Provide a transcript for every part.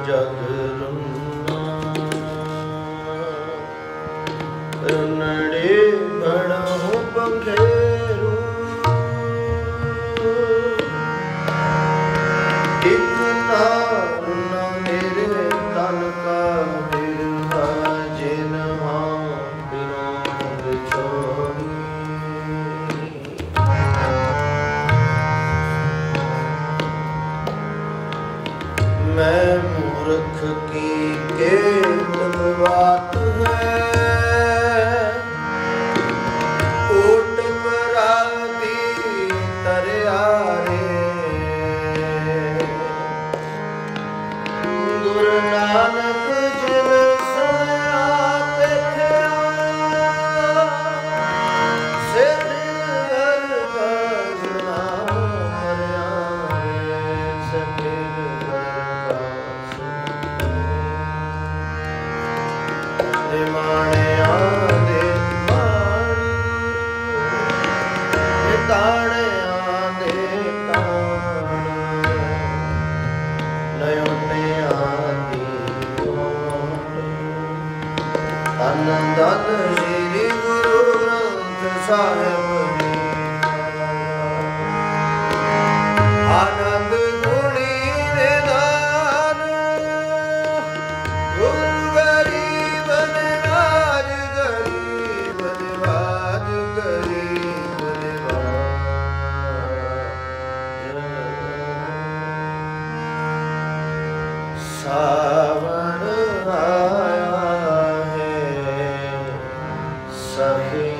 जग रुन्नड़े बड़हु बंगेरू एक नार न मेरे तन का बिरहा जिन हाँ बिनोद छोड़ी। मैं मूर्ख की एक बात है ओट परादी तरियारे गुरु नानक जिन सुनया देखया से दिल भजना मरया सके माणिया दे ताणिया दे ताण नयोटिया दी धन धन श्री गुरु ग्रंथ साहिब जी आनंद गुणी निधान गुरु गरीब निवाज गरीब निवाज गरीब निवाज सावन आया है सखी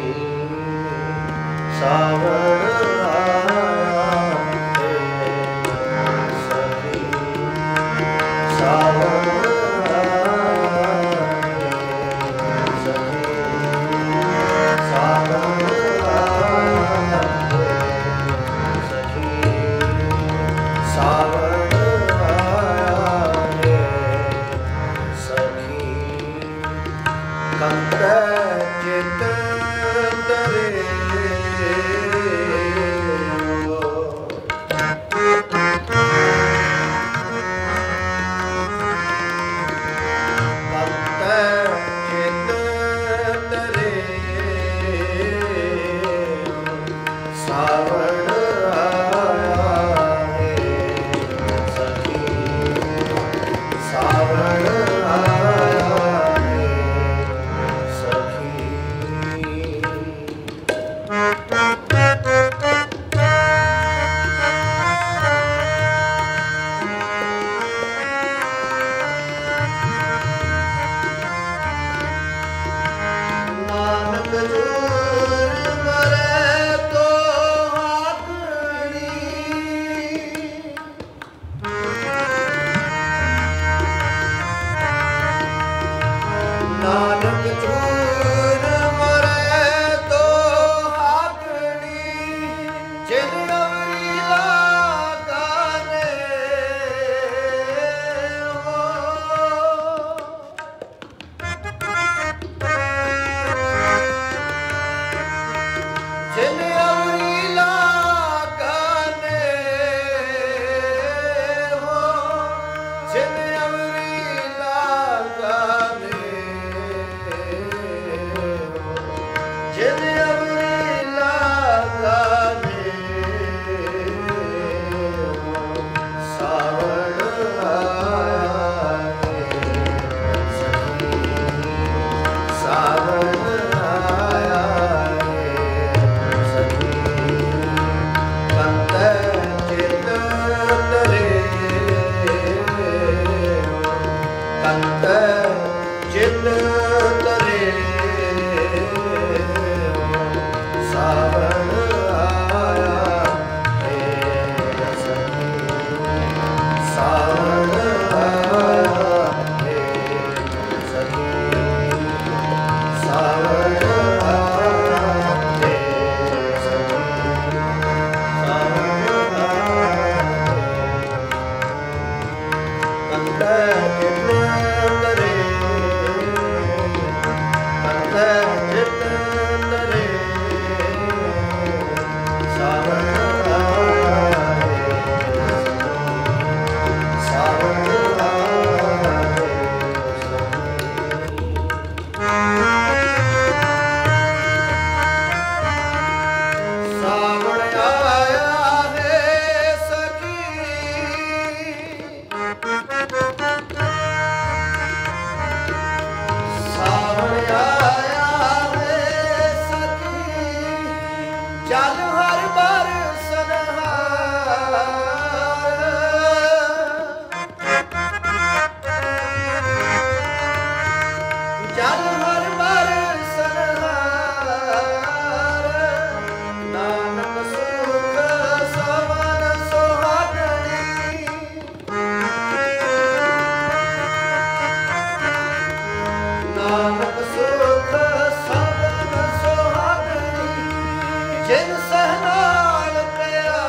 सावन आया है सखी सावन ਜਲ ਹਰ ਬਰਸਨਹਾਰ ਜਲ ਹਰ ਬਰਸਨਹਾਰ ਨਾਨਕ ਸੁਖ ਸਵਨ ਸੁਹਾਗਣੀ ਨਾਨਕ ਸੁਖ ਸਵਨ ਸੁਹਾਗਣੀ ਜਿਨ ਸਹਨਾਲ ਪਿਆਰ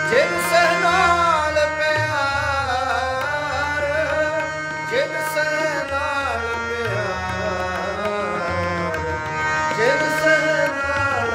ਜਿਨ ਸਹਨਾਲ ਪਿਆਰ ਜਿਨ ਸਹਨਾਲ ਪਿਆਰ ਜਿਨ ਸਹਨਾਲ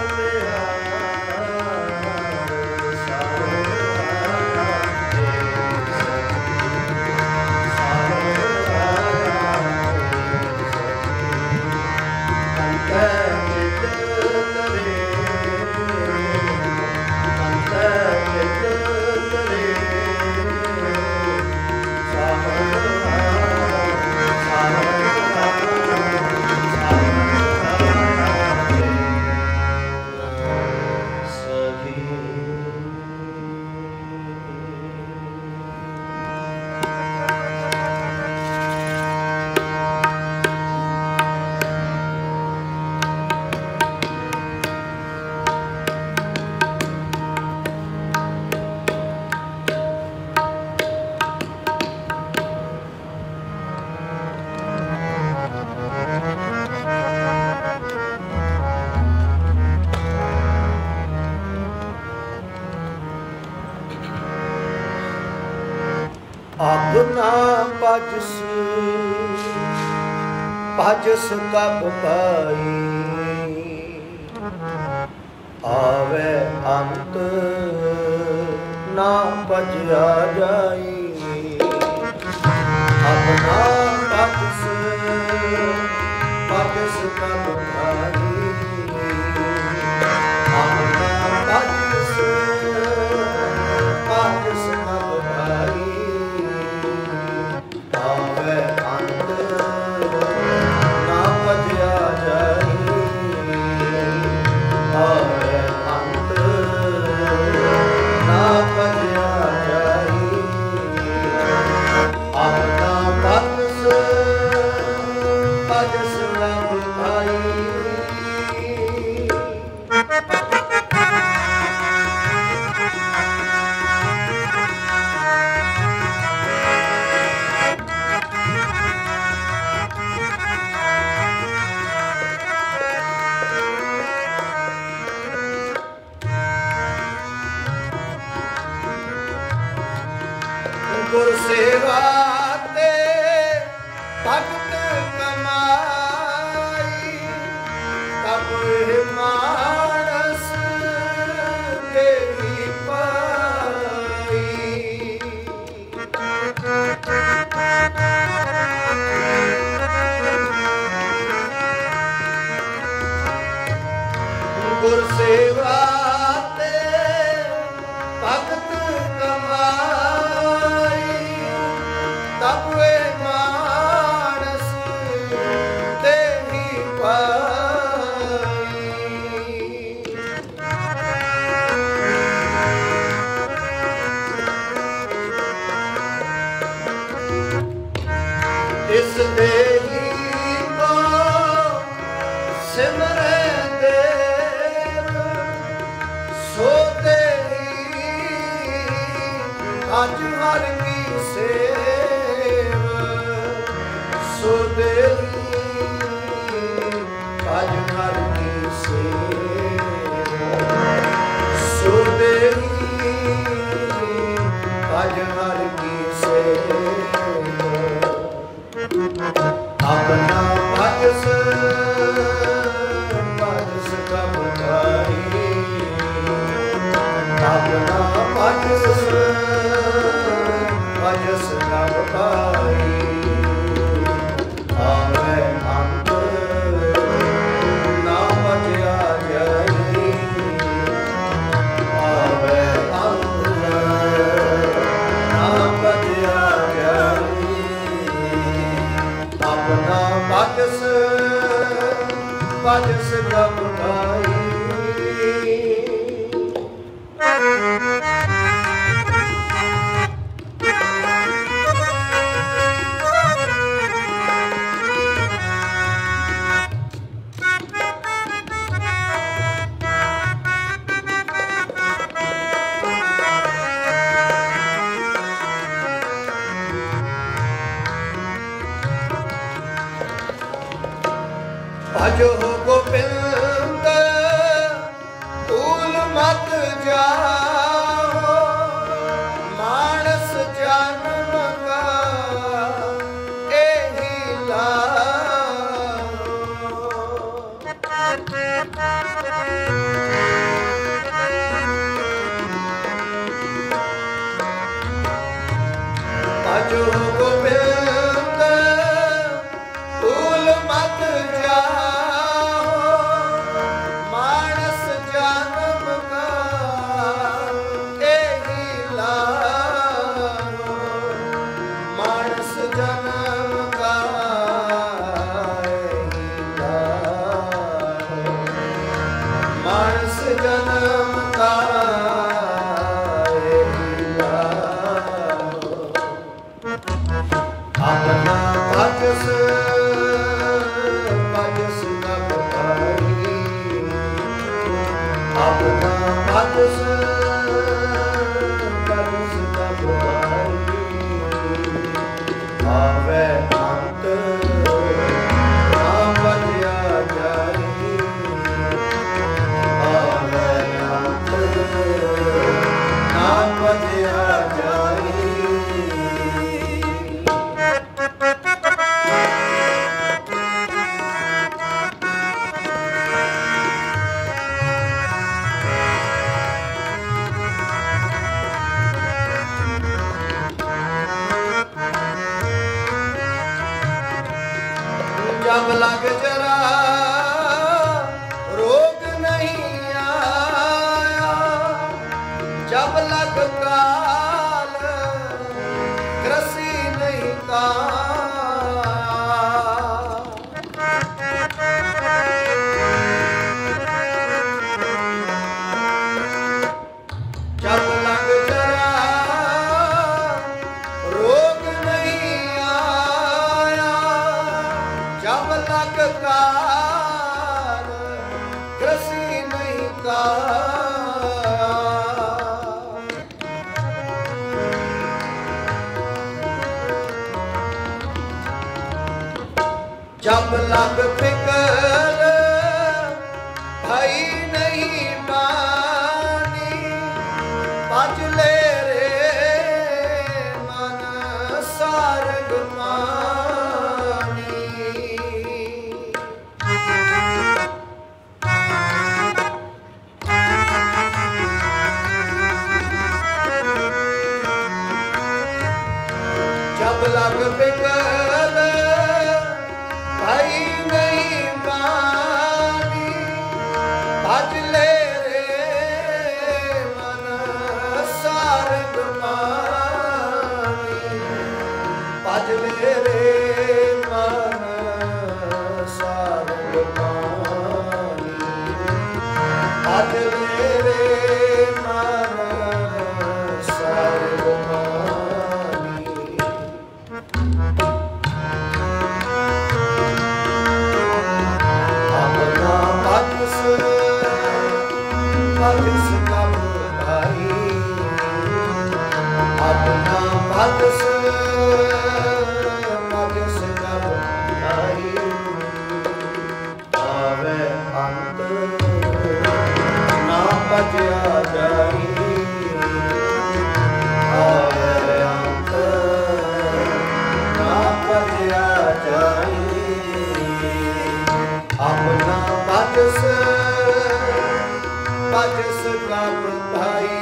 ਆਪਣਾ ਭਜਸ ਭਜਸ ਕਬ ਪਾਈ ਆਵੇ ਅੰਤ ਨਾ ਭਜਿਆ ਜਾਈ ਆਪਣਾ ਭਜਸ ਭਜਸ ਕਬ ਪਾਈ ਆਪਣਾ ਭਜਸ ਭਜਸ ਕਬ ਪਾਈ ਆਵੇ ਅੰਤ ਨਾ ਭਜਿਆ ਜਾਈ ਆਵੇ ਅੰਤ ਨਾ ਭਜਿਆ ਜਾਈ ਆਪਣਾ ਭਜਸ ਭਜਸ ਰਬ ਭਾਈ ਗੁਰ ਸੇਵਾ ਤੇ ਭਗਤ ਕਮਾਈ ਤਬ ਇਹ ਮਾਨਸ ਤੇਰੀ ਪਾਈ ਗੁਰ ਸੇਵਾ ਤੇ ਭਗਤ ਕਮਾਈ ਤਬ ਇਹ ਮਾਨਸ ਤੇਰੀ ਪਾਈ ਇਸ ਦੇਹੀ ਕੋ ਸਿਮਰੈ ਦੇਵ ਸੋ ਤੇਰੀ ਅੱਜ ਹਰ ਕੀ ਸੇਵ ਸੋ ਦੇਵੀ ਅੱਜ ਹਰ ਕੀ ਸੇਵ ਸੋ ਦੇਵੀ ਅੱਜ ਹਰ ਕੀ ਸੇਵ ਆਪਣਾ ਭਜਸ ਭਜਸ ਕਬ ਪਾਈ ਆਪਣਾ ਭਜਸ ਭਜਸ ਕਬ अपना भजस भजस घबराई भजो गोविंद भूल मत जाओ मानस जन्म का एही लाओ भजो गोविंद भूल मत जाओ मानस जन्म का एही लाओ मानस जन्म का एही लाओ मानस जन्म का एही लाओ अपना भजस भजस घबराई अपना भजस भजस घबराई आवे अंत ना बजया जाई आवे अंत ना बजया जाई जब लग जरा रोग नहीं आया जब लग काल कृषि नहीं काया जब लग जरा रोग नहीं आया जब लग काल कृषि नहीं काया जब लग फिकर भई नहीं मानी भज ले रे मन सारग मानी जब लग फिकर भई नहीं मानी भज ले रे मन सारग मानी भज ले रे मन सारग मानी भज ले रे मन सारग मानी अपना भजस भजस घबराई अपना भजस भजस घबराई आवे अंत ना बजया जाई आवे अंत ना बजया जाई अपना भजस भजस घबराई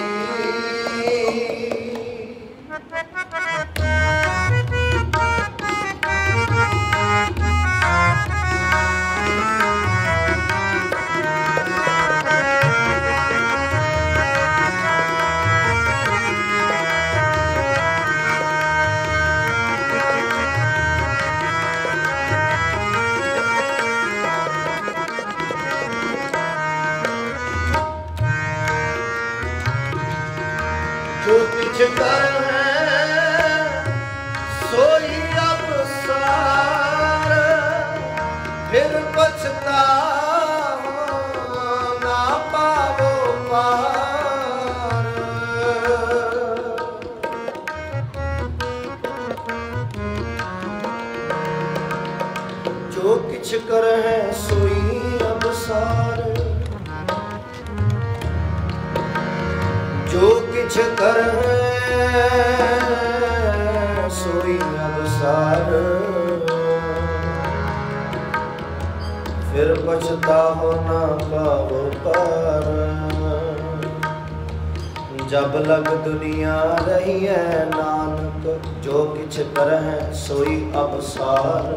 किछ करहै सोई अवसार। जो किछ करहै सोई अवसार। फिर पछताहो ना पावो पार। जब लग दुनिया रही है नानक, जो किछ करहै सोई अवसार।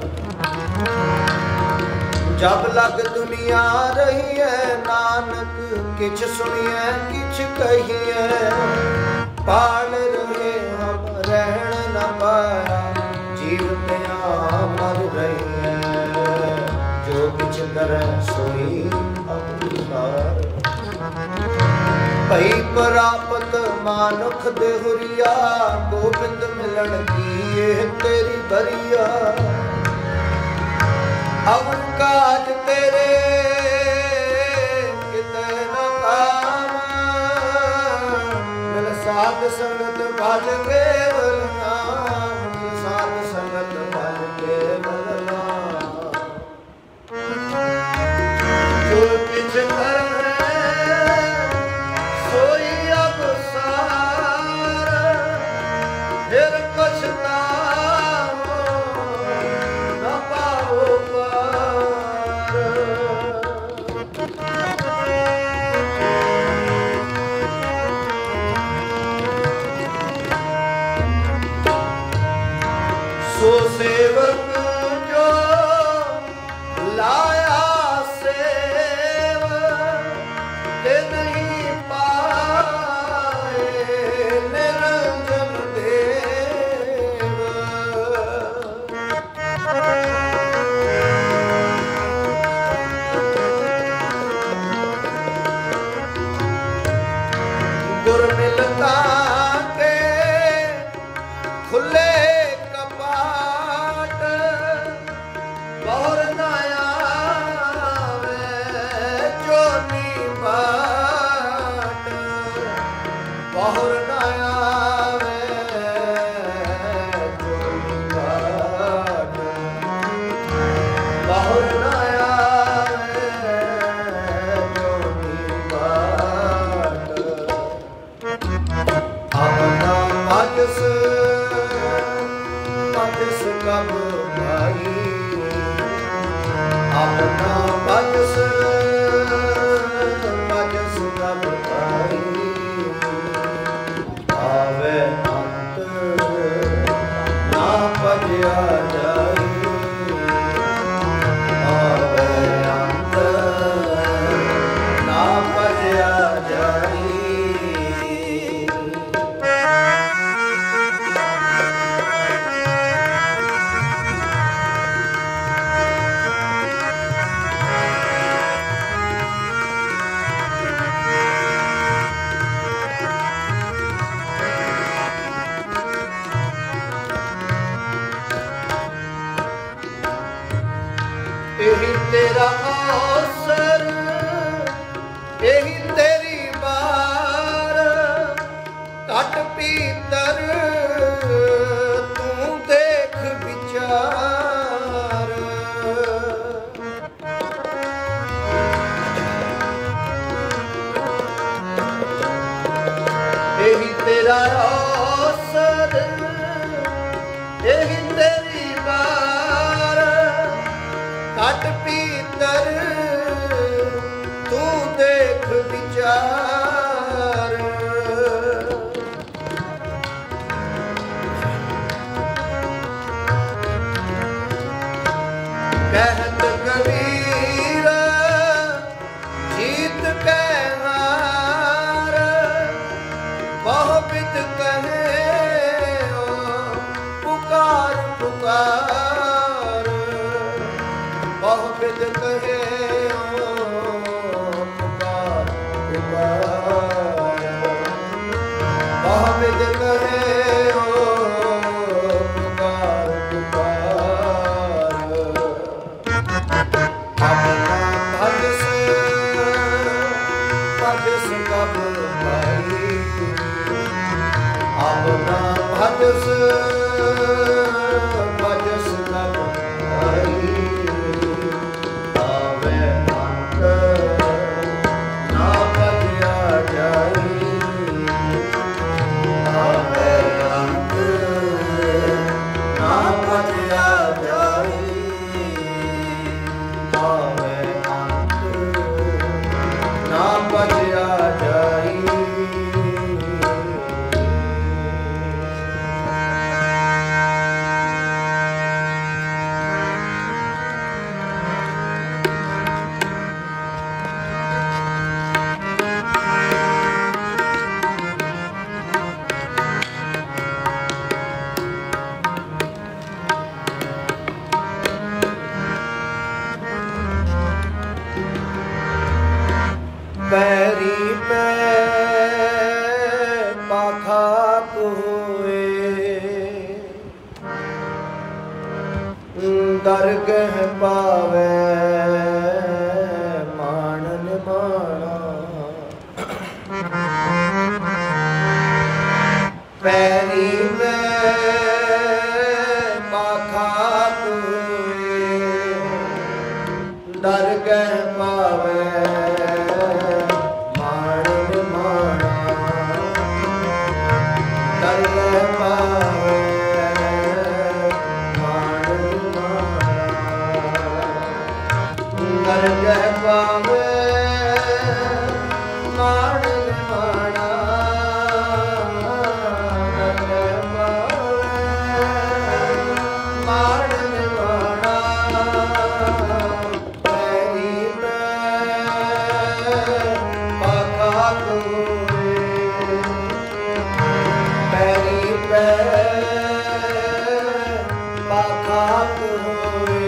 जब लग दुनिया रही है नानक, किछ सुनिए किछ कहिए। पाल रहे हम रहन न पाया, जीवते मर रही है। जो किछ करहै सोई अवसार। भई प्राप्त मानुख देहुरिया, गोबिंद मिलन की ये तेरी बरिया। अवन काज तेरे किते न काम, मिल साध संगत भज केवल नाम। मिल साध संगत भज केवल नाम। जो किछ करहै सोई अवसार। फिर पछताओ न पाओ पार। सो सेवक जो लाया सेव, ते नहीं पाए निरंजन देव। गुर मिलता के खुले कपाट, बहुर न आवे जोनी बाट। बहुर न आवे जोनी बाट। बहुर न आवे जोनी बाट। अपना भजस भजस कब भाई। अपना भजस भजस कब भाई। आवे अंत ना भजया जाई। आवे अंत ना भजया जाई। यही तेरा अवसर, यही तेरी बार। घट भीतर तू देख विचार। यही तेरा अवसर, यही तेरी बार। घट भीतर तू देख विचार। कहत कबीर जीत के हार। बहु बिद कहे पुकार पुकार। बहु बिद कहे पुकार पुकार। बहु बिद कहे पुकार पुकार। अपना भजस भजस कब भाई। अपना भजस भजस कब भाई। दरगह पावे मान निमाना पैरी में पाखा तुए दरगह पावे मान निमाना दरगह पावे दरगह पावे मान निमाना दरगह पावे मान निमाना पैरी में पाखा तुए पैरी में पाखा तुए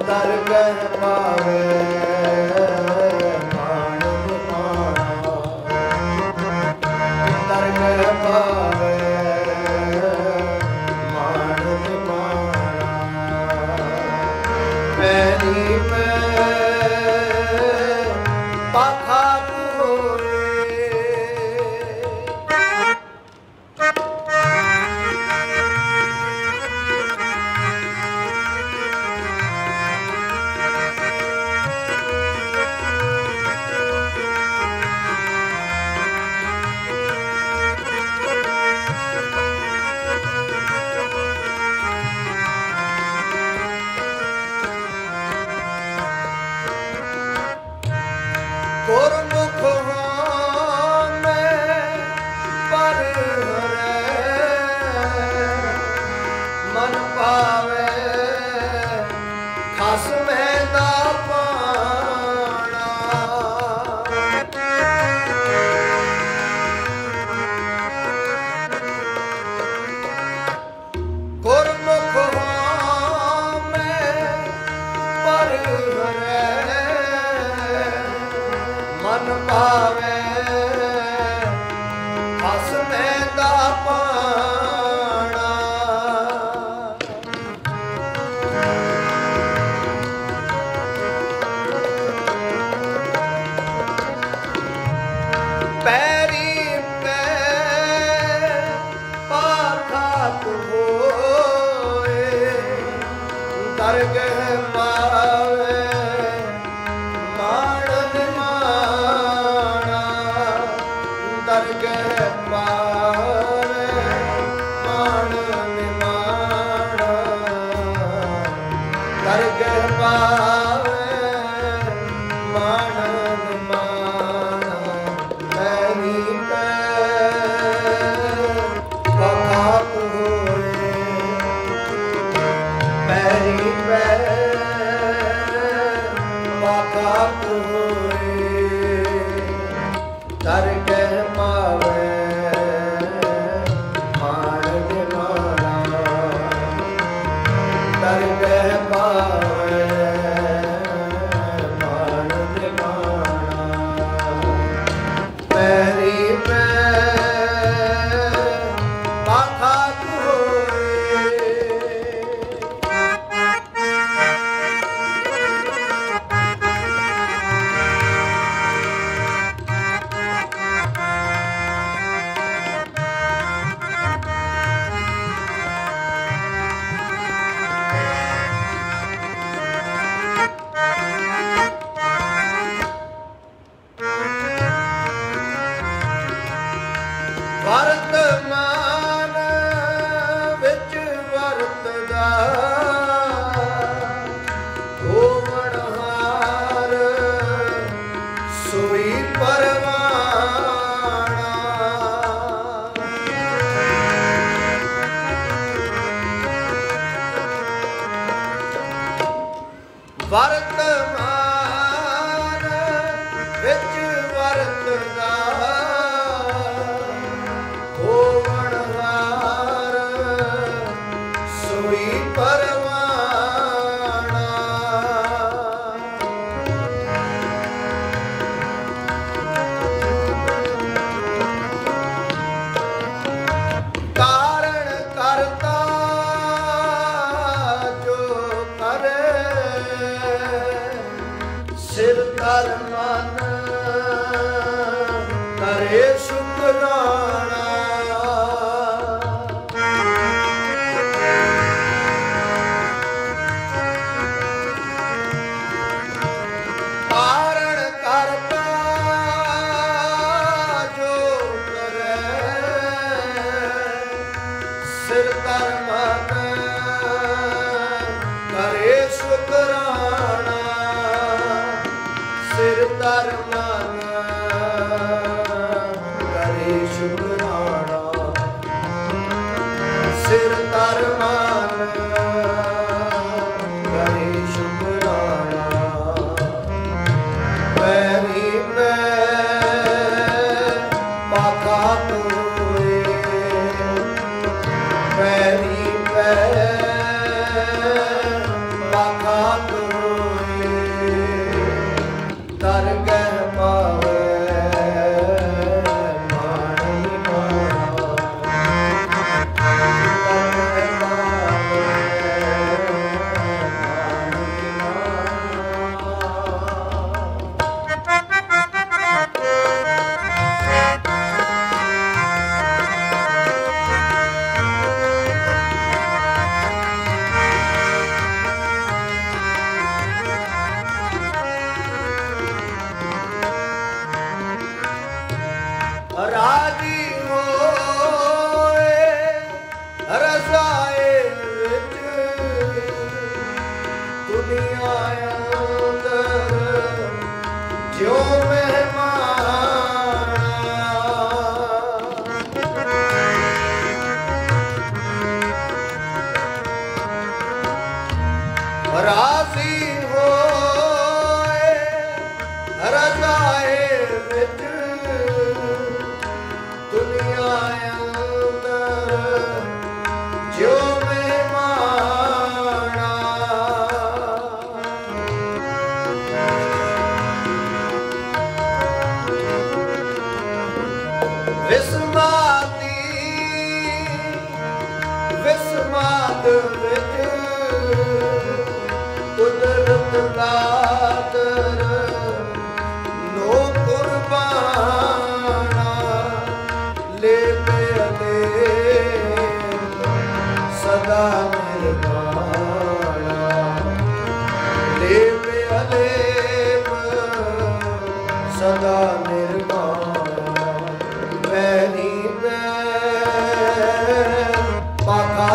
दरगह पावे मान निमाना दरगह पावे मान निमाना पैरी में पाखा तुए गुरमुख हों मैं पर मन पावे खस में दा पाना गुरमुख हों मैं पर मन पावे खस में दा पाना पैरी पे पाखा होए दरगह पावे मान निमाना दरगह पावे मान निमाना दरगह पावे मान निमाना पैरी पे पाखा तुए पैरी पे पाखा तुए दरगह पावे मान निमाना दरगह पावे मान निमाना पैरी पे पाखा तुए वर्तमान विच वरतदा होवणहार सोई परवाना वर्तमान विच वरतदा होवणहार सोई परवाना कारण करता ਰਾਜ਼ੀ ਹੋਏ ਰਜ਼ਾਏ ਵਿੱਚ ਦੁਨੀਆ ਅੰਦਰ ਜਿਉ ਮਹਿਮਾਨਾ ਵਿਸਮਾਤੀ ਵਿਸਮਾਤ ਵਿੱਚ ਕੁਦਰਤ ਦਾਤਰ ਨੋ ਕੁਰਬਾਨਾ ਲੈ ਪਿਆਲੇ ਸਦਾ ਨਿਰਮਾਣਾ ਲੈ ਪਿਆਲੇ ਸਦਾ ਨਿਰਮਾਣਾ ਵੈਨੀ ਵੈ ਪਾਖਾ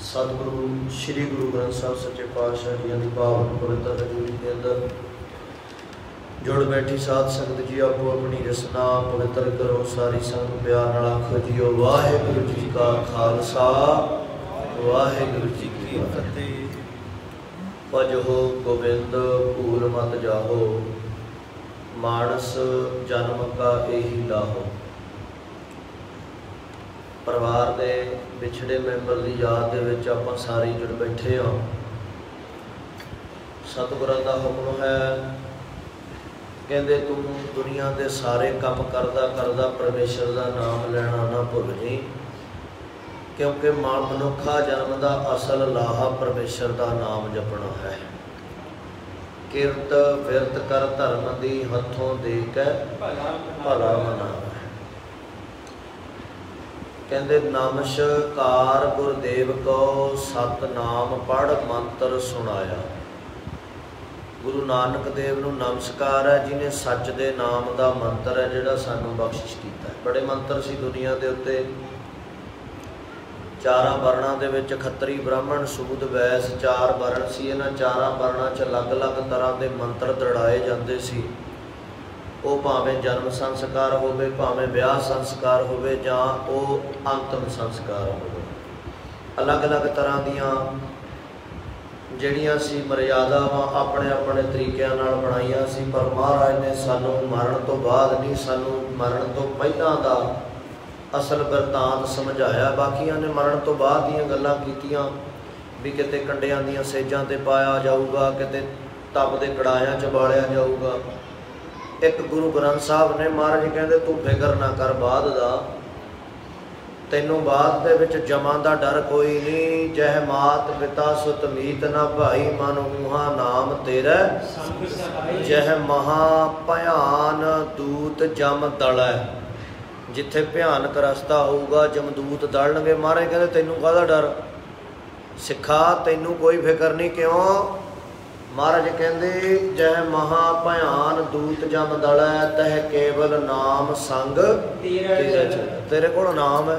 सतगुरु श्री गुरु ग्रंथ साहिब सच्चे पातशाह जी की पावन पवित्र हजूरी के अंदर जुड़ बैठी साध संगत जी आपो अपनी रसना पवित्र करो सारी संगत प्यार नाल आखो जीओ वाहिगुरु जी का खालसा वाहिगुरु जी की फतेह। भजो गोबिंद भूल मत जाहो मानस जन्म का यही लाहो। परिवार के विछड़े मैंबर की याद के आप सारे जुड़ बैठे हाँ। सतगुरां दा हुक्म है कहते तुम दुनिया के सारे काम करदा करदा परमेश्वर का नाम लेना ना भुल जी, क्योंकि मनुखा जन्म का असल लाहा परमेश्वर का नाम जपना है। किरत विरत कर धर्म दी हथों दे के भला मना। कहते नमस्कार गुरुदेव को सतनाम पढ़ मंत्र सुनाया। गुरु नानक देव नूं नमस्कार है जिन्हें सच दे नाम का मंत्र है जिहड़ा सानूं बख्शिश कीता है। बड़े मंत्र सी दुनिया के उत्ते, चारां वर्णां दे विच खत्तरी ब्राह्मण सूद वैस चार वर्ण सी। इन्हां चारां वर्णां च अलग अलग तरह के मंत्र दड़ाए जाते सी। वो भावें जन्म संस्कार होवे, भावें ब्याह संस्कार होवे, जां वो अंतिम संस्कार होवे। अलग अलग तरह दियां जिहड़ियां सी मर्यादावां अपने अपने तरीक़िਆਂ नाल बनाईयां सी। पर महाराज ने सानू मरण तो बाद नहीं, सानू मरण तो पहलां दा असल वरतांत समझाया। बाकियां ने मरण तो बाद दीयां गल्लां कीतियां भी किते कंडियां दीयां सेजां ते पाया जाऊगा, किते तप दे कड़ायां च बालिया जाऊगा। एक गुरु ग्रंथ साहब ने महाराज कहते तू फिक्र ना कर बाद दा, तैनू बाद दे विच जमा दा डर कोई नहीं। जह मात पिता सुत मीत ना भाई मन ऊहा नाम तेरा जह महा भयान दूत जम दलै। जिथे भयानक रस्ता होऊगा जमदूत दलणगे। महाराज कहते तैनू काहदा डर सिखा, तैनू कोई फिक्र नहीं। क्यों? महाराज कहते जह महा भयान दूत जम दलै तह केवल नाम संग तेरे कोल नाम है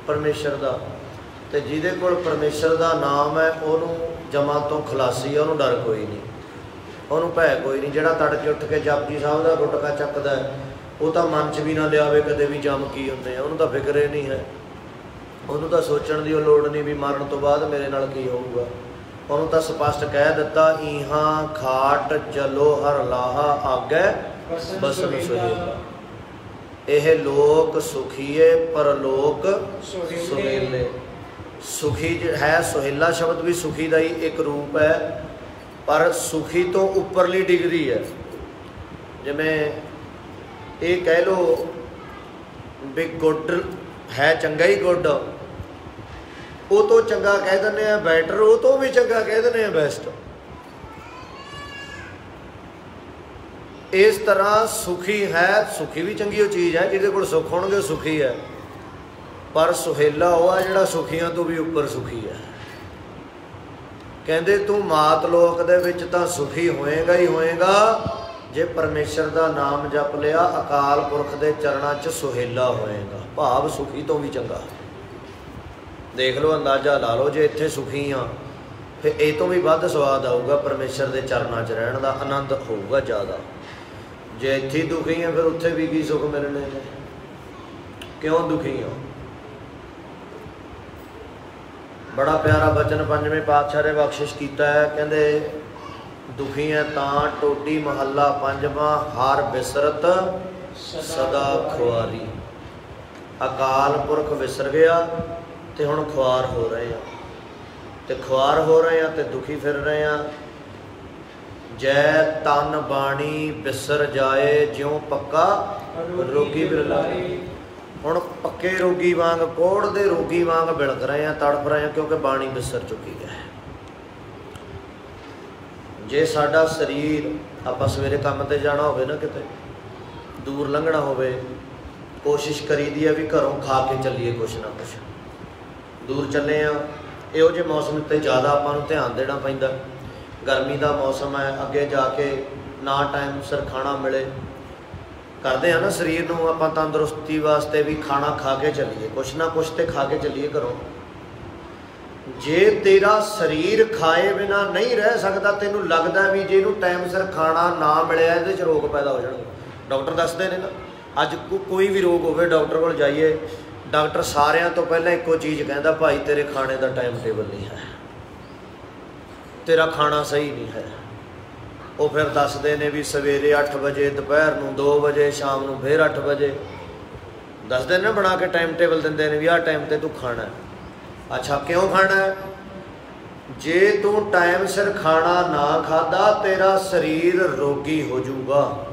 परमेश्वर का, तो जिहदे कोल परमेश्वर का नाम है उन्होंने जमा तो खलासी है, उन्होंने डर कोई नहीं, उन्होंने भै कोई नहीं। जिहड़ा तड़के उठ के जपजी साहब का गुटका चकदा है ਉਹ ਤਾਂ ਮਨ 'ਚ ਵੀ ਨਾ ਲਿਆਵੇ ਕਦੇ ਵੀ ਜੰਮ ਕੀ ਹੁੰਦੇ ਆ, ਉਹਨੂੰ ਤਾਂ ਫਿਕਰ ਹੀ ਨਹੀਂ ਹੈ। ਉਹਨੂੰ ਤਾਂ ਸੋਚਣ ਦੀ ਉਹ ਲੋੜ ਨਹੀਂ ਵੀ ਮਰਨ ਤੋਂ ਬਾਅਦ ਮੇਰੇ ਨਾਲ ਕੀ ਹੋਊਗਾ। ਉਹਨੂੰ ਤਾਂ ਸਪਸ਼ਟ ਕਹਿ ਦਿੱਤਾ, ਇਹਾਂ ਖਾਟ ਚਲੋ ਹਰ ਲਾਹਾ ਆਗੈ ਬਸਨ ਸੁਹੇਲਾ। ਇਹ ਲੋਕ ਸੁਖੀਏ ਪਰਲੋਕ ਸੁਹੇਲੇ। ਸੁਖੀ ਹੈ, ਸੁਹੇਲਾ ਸ਼ਬਦ ਵੀ ਸੁਖੀ ਦਾ ਹੀ ਇੱਕ ਰੂਪ ਹੈ, ਪਰ ਸੁਖੀ ਤੋਂ ਉੱਪਰਲੀ ਡਿਗਰੀ ਹੈ। ਜਿਵੇਂ ਇਹ ਕਹਿ ਲਓ ਵੀ ਗੁੱਡ ਹੈ, ਚੰਗਾ ਹੀ ਗੁੱਡ, ਉਹ ਤੋਂ ਚੰਗਾ ਕਹਿ ਦਿੰਦੇ ਆ ਬੈਟਰ, ਉਹ ਤੋਂ ਵੀ ਚੰਗਾ ਕਹਿ ਦਿੰਦੇ ਆ ਬੈਸਟ। ਇਸ ਤਰ੍ਹਾਂ ਸੁਖੀ ਹੈ, ਸੁਖੀ ਵੀ ਚੰਗੀ ਉਹ ਚੀਜ਼ ਹੈ, ਜਿਹਦੇ ਕੋਲ ਸੁੱਖ ਹੋਣਗੇ ਉਹ ਸੁਖੀ ਹੈ, ਪਰ ਸੁਹੇਲਾ ਉਹ ਆ ਜਿਹੜਾ ਸੁਖੀਆਂ ਤੋਂ ਵੀ ਉੱਪਰ ਸੁਖੀ ਹੈ। ਕਹਿੰਦੇ ਤੂੰ ਮਾਤ ਲੋਕ ਦੇ ਵਿੱਚ ਤਾਂ ਸੁਖੀ ਹੋਏਗਾ ਹੀ ਹੋਏਗਾ ਜੇ ਪਰਮੇਸ਼ਰ ਦਾ ਨਾਮ ਜਪ ਲਿਆ, ਅਕਾਲ ਪੁਰਖ ਦੇ ਚਰਨਾਂ 'ਚ ਸੁਹੇਲਾ ਹੋਏਗਾ, ਭਾਵ ਸੁਖੀ ਤੋਂ ਵੀ ਚੰਗਾ। ਦੇਖ ਲਓ, ਅੰਦਾਜ਼ਾ ਲਾ ਲਓ, ਜੇ ਇੱਥੇ ਸੁਖੀ ਆ ਫਿਰ ਇਹ ਤੋਂ ਵੀ ਵੱਧ ਸਵਾਦ ਆਊਗਾ ਪਰਮੇਸ਼ਰ ਦੇ ਚਰਨਾਂ 'ਚ ਰਹਿਣ ਦਾ, ਆਨੰਦ ਹੋਊਗਾ ਜ਼ਿਆਦਾ। ਜੇ ਇੱਥੇ ਦੁਖੀ ਆ ਫਿਰ ਉੱਥੇ ਵੀ ਕੀ ਸੁੱਖ ਮਿਲਣੇ ਨੇ? ਕਿਉਂ ਦੁਖੀ ਆ? ਬੜਾ ਪਿਆਰਾ ਬਚਨ ਪੰਜਵੇਂ ਪਾਤਸ਼ਾਹ ਨੇ ਬਖਸ਼ਿਸ਼ ਕੀਤਾ ਹੈ। ਕਹਿੰਦੇ ਦੁਖੀ ਹੈ ਤਾਂ ਟੋਡੀ ਮਹੱਲਾ ਪੰਜਵਾਂ, ਹਰ ਬਿਸਰਤ ਸਦਾ ਖੁਆਰੀ। ਅਕਾਲ ਪੁਰਖ ਵਿਸਰ ਗਿਆ ਤੇ ਹੁਣ ਖੁਆਰ ਹੋ ਰਹੇ ਆ, ਤੇ ਖੁਆਰ ਹੋ ਰਹੇ ਆ ਤੇ ਦੁਖੀ ਫਿਰ ਰਹੇ ਆ। ਜੈ ਤਨ ਬਾਣੀ ਬਿਸਰ ਜਾਏ, ਜਿਉਂ ਪੱਕਾ ਰੋਗੀ ਬਿਰਲਾਏ। ਹੁਣ ਪੱਕੇ ਰੋਗੀ ਵਾਂਗ, ਕੋੜ ਦੇ ਰੋਗੀ ਵਾਂਗ ਬਿਲਕ ਰਹੇ ਆ, ਤੜਫ ਰਹੇ ਆ, ਕਿਉਂਕਿ ਬਾਣੀ ਬਿਸਰ ਚੁੱਕੀ ਹੈ। ਜੇ ਸਾਡਾ ਸਰੀਰ, ਆਪਾਂ ਸਵੇਰੇ ਕੰਮ ਤੇ ਜਾਣਾ ਹੋਵੇ ਨਾ, ਕਿਤੇ ਦੂਰ ਲੰਘਣਾ ਹੋਵੇ, ਕੋਸ਼ਿਸ਼ ਕਰੀਦੀ ਹੈ ਵੀ ਘਰੋਂ ਖਾ ਕੇ ਚੱਲੀਏ ਕੁਛ ਨਾ ਕੁਛ। ਦੂਰ ਚੱਲੇ ਆ, ਇਹੋ ਜਿਹੇ ਮੌਸਮ 'ਤੇ ਜ਼ਿਆਦਾ ਆਪਾਂ ਨੂੰ ਧਿਆਨ ਦੇਣਾ ਪੈਂਦਾ। ਗਰਮੀ ਦਾ ਮੌਸਮ ਹੈ, ਅੱਗੇ ਜਾ ਕੇ ਨਾ ਟਾਈਮ ਸਿਰ ਖਾਣਾ ਮਿਲੇ, ਕਰਦੇ ਆ ਨਾ ਸਰੀਰ ਨੂੰ ਆਪਾਂ ਤੰਦਰੁਸਤੀ ਵਾਸਤੇ ਵੀ ਖਾਣਾ ਖਾ ਕੇ ਚੱਲੀਏ, ਕੁਛ ਨਾ ਕੁਛ ਤੇ ਖਾ ਕੇ ਚੱਲੀਏ ਘਰੋਂ। ਜੇ ਤੇਰਾ ਸਰੀਰ ਖਾਏ ਬਿਨਾ ਨਹੀਂ ਰਹਿ ਸਕਦਾ, ਤੈਨੂੰ ਲੱਗਦਾ ਵੀ ਜੇ ਇਹਨੂੰ ਟਾਈਮ ਸਿਰ ਖਾਣਾ ਨਾ ਮਿਲਿਆ ਇਹਦੇ 'ਚ ਰੋਗ ਪੈਦਾ ਹੋ ਜਾਣਗੇ। ਡਾਕਟਰ ਦੱਸਦੇ ਨੇ ਨਾ, ਅੱਜ ਕੋਈ ਵੀ ਰੋਗ ਹੋਵੇ ਡਾਕਟਰ ਕੋਲ ਜਾਈਏ, ਡਾਕਟਰ ਸਾਰਿਆਂ ਤੋਂ ਪਹਿਲਾਂ ਇੱਕੋ ਚੀਜ਼ ਕਹਿੰਦਾ, ਭਾਈ ਤੇਰੇ ਖਾਣੇ ਦਾ ਟਾਈਮ ਟੇਬਲ ਨਹੀਂ ਹੈ, ਤੇਰਾ ਖਾਣਾ ਸਹੀ ਨਹੀਂ ਹੈ। ਉਹ ਫਿਰ ਦੱਸਦੇ ਨੇ ਵੀ ਸਵੇਰੇ 8 ਵਜੇ, ਦੁਪਹਿਰ ਨੂੰ 2 ਵਜੇ, ਸ਼ਾਮ ਨੂੰ ਫਿਰ 8 ਵਜੇ ਦੱਸਦੇ ਨੇ, ਬਣਾ ਕੇ ਟਾਈਮ ਟੇਬਲ ਦਿੰਦੇ ਨੇ ਵੀ ਆਹ ਟਾਈਮ 'ਤੇ ਤੂੰ ਖਾਣਾ। ਅੱਛਾ, ਕਿਉਂ ਖਾਣਾ? ਜੇ ਤੂੰ ਟਾਈਮ ਸਿਰ ਖਾਣਾ ਨਾ ਖਾਧਾ, ਤੇਰਾ ਸਰੀਰ ਰੋਗੀ ਹੋ ਜਾਊਗਾ,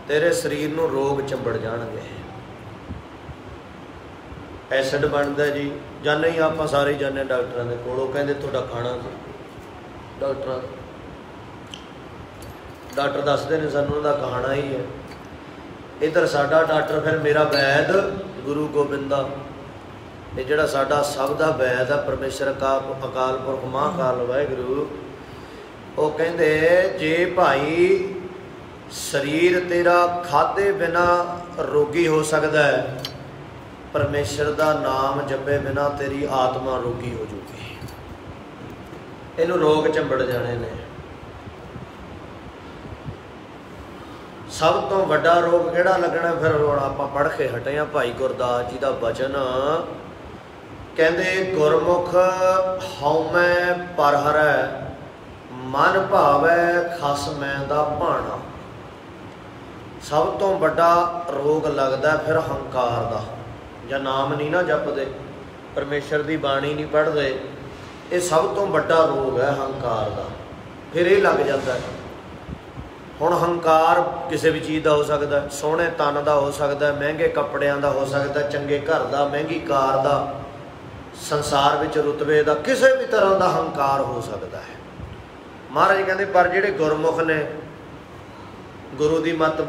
ਤੇਰੇ ਸਰੀਰ ਨੂੰ ਰੋਗ ਚੰਬੜ ਜਾਣਗੇ। ਐਸਿਡ ਬਣਦਾ ਜੀ, ਜਾਂ ਨਹੀਂ ਆਪਾਂ ਸਾਰੇ ਜਾਂਦੇ ਡਾਕਟਰਾਂ ਦੇ ਕੋਲ, ਉਹ ਕਹਿੰਦੇ ਤੁਹਾਡਾ ਖਾਣਾ ਸੀ। ਡਾਕਟਰ ਦੱਸਦੇ ਨੇ ਸਾਨੂੰ ਉਹਦਾ ਖਾਣਾ ਹੀ ਹੈ। ਇੱਧਰ ਸਾਡਾ ਡਾਕਟਰ ਫਿਰ ਮੇਰਾ ਵੈਦ ਗੁਰੂ ਗੋਬਿੰਦਾ, ਇਹ ਜਿਹੜਾ ਸਾਡਾ ਸਭ ਦਾ ਵੈਦ ਆ, ਪਰਮੇਸ਼ਰ ਅਕਾਲ ਪੁਰਖ ਮਹਾਂਕਾਲ ਵਾਹਿਗੁਰੂ, ਉਹ ਕਹਿੰਦੇ ਜੇ ਭਾਈ ਸਰੀਰ ਤੇਰਾ ਖਾਧੇ ਬਿਨਾ ਰੋਗੀ ਹੋ ਸਕਦਾ ਹੈ, ਪਰਮੇਸ਼ਰ ਦਾ ਨਾਮ ਜਪੇ ਬਿਨਾ ਤੇਰੀ ਆਤਮਾ ਰੋਗੀ ਹੋ ਜੂਗੀ, ਇਹਨੂੰ ਰੋਗ ਚੰਬੜ ਜਾਣੇ ਨੇ। ਸਭ ਤੋਂ ਵੱਡਾ ਰੋਗ ਕਿਹੜਾ ਲੱਗਣਾ? ਫਿਰ ਹੁਣ ਆਪਾਂ ਪੜ੍ਹ ਕੇ ਹਟੇ ਹਾਂ ਭਾਈ ਗੁਰਦਾਸ ਜੀ ਦਾ ਬਚਨ, ਕਹਿੰਦੇ ਗੁਰਮੁਖ ਹਉਮੈ ਪਰ ਹਰੈ, ਮਨ ਭਾਵੈ ਖਸਮੈ ਦਾ ਭਾਣਾ। ਸਭ ਤੋਂ ਵੱਡਾ ਰੋਗ ਲੱਗਦਾ ਫਿਰ ਹੰਕਾਰ ਦਾ, ਜਾਂ ਨਾਮ ਨਹੀਂ ਨਾ ਜਪਦੇ, ਪਰਮੇਸ਼ਰ ਦੀ ਬਾਣੀ ਨਹੀਂ ਪੜ੍ਹਦੇ, ਇਹ ਸਭ ਤੋਂ ਵੱਡਾ ਰੋਗ ਹੈ ਹੰਕਾਰ ਦਾ। ਫਿਰ ਇਹ ਲੱਗ ਜਾਂਦਾ। ਹੁਣ ਹੰਕਾਰ ਕਿਸੇ ਵੀ ਚੀਜ਼ ਦਾ ਹੋ ਸਕਦਾ, ਸੋਹਣੇ ਤਨ ਦਾ ਹੋ ਸਕਦਾ, ਮਹਿੰਗੇ ਕੱਪੜਿਆਂ ਦਾ ਹੋ ਸਕਦਾ, ਚੰਗੇ ਘਰ ਦਾ, ਮਹਿੰਗੀ ਕਾਰ ਦਾ, ਸੰਸਾਰ ਵਿੱਚ ਰੁਤਬੇ ਦਾ, ਕਿਸੇ ਵੀ ਤਰ੍ਹਾਂ ਦਾ ਹੰਕਾਰ ਹੋ ਸਕਦਾ ਹੈ। ਮਹਾਰਾਜ ਕਹਿੰਦੇ ਪਰ ਜਿਹੜੇ ਗੁਰਮੁਖ ਨੇ, ਗੁਰੂ ਦੀ ਮੱਤ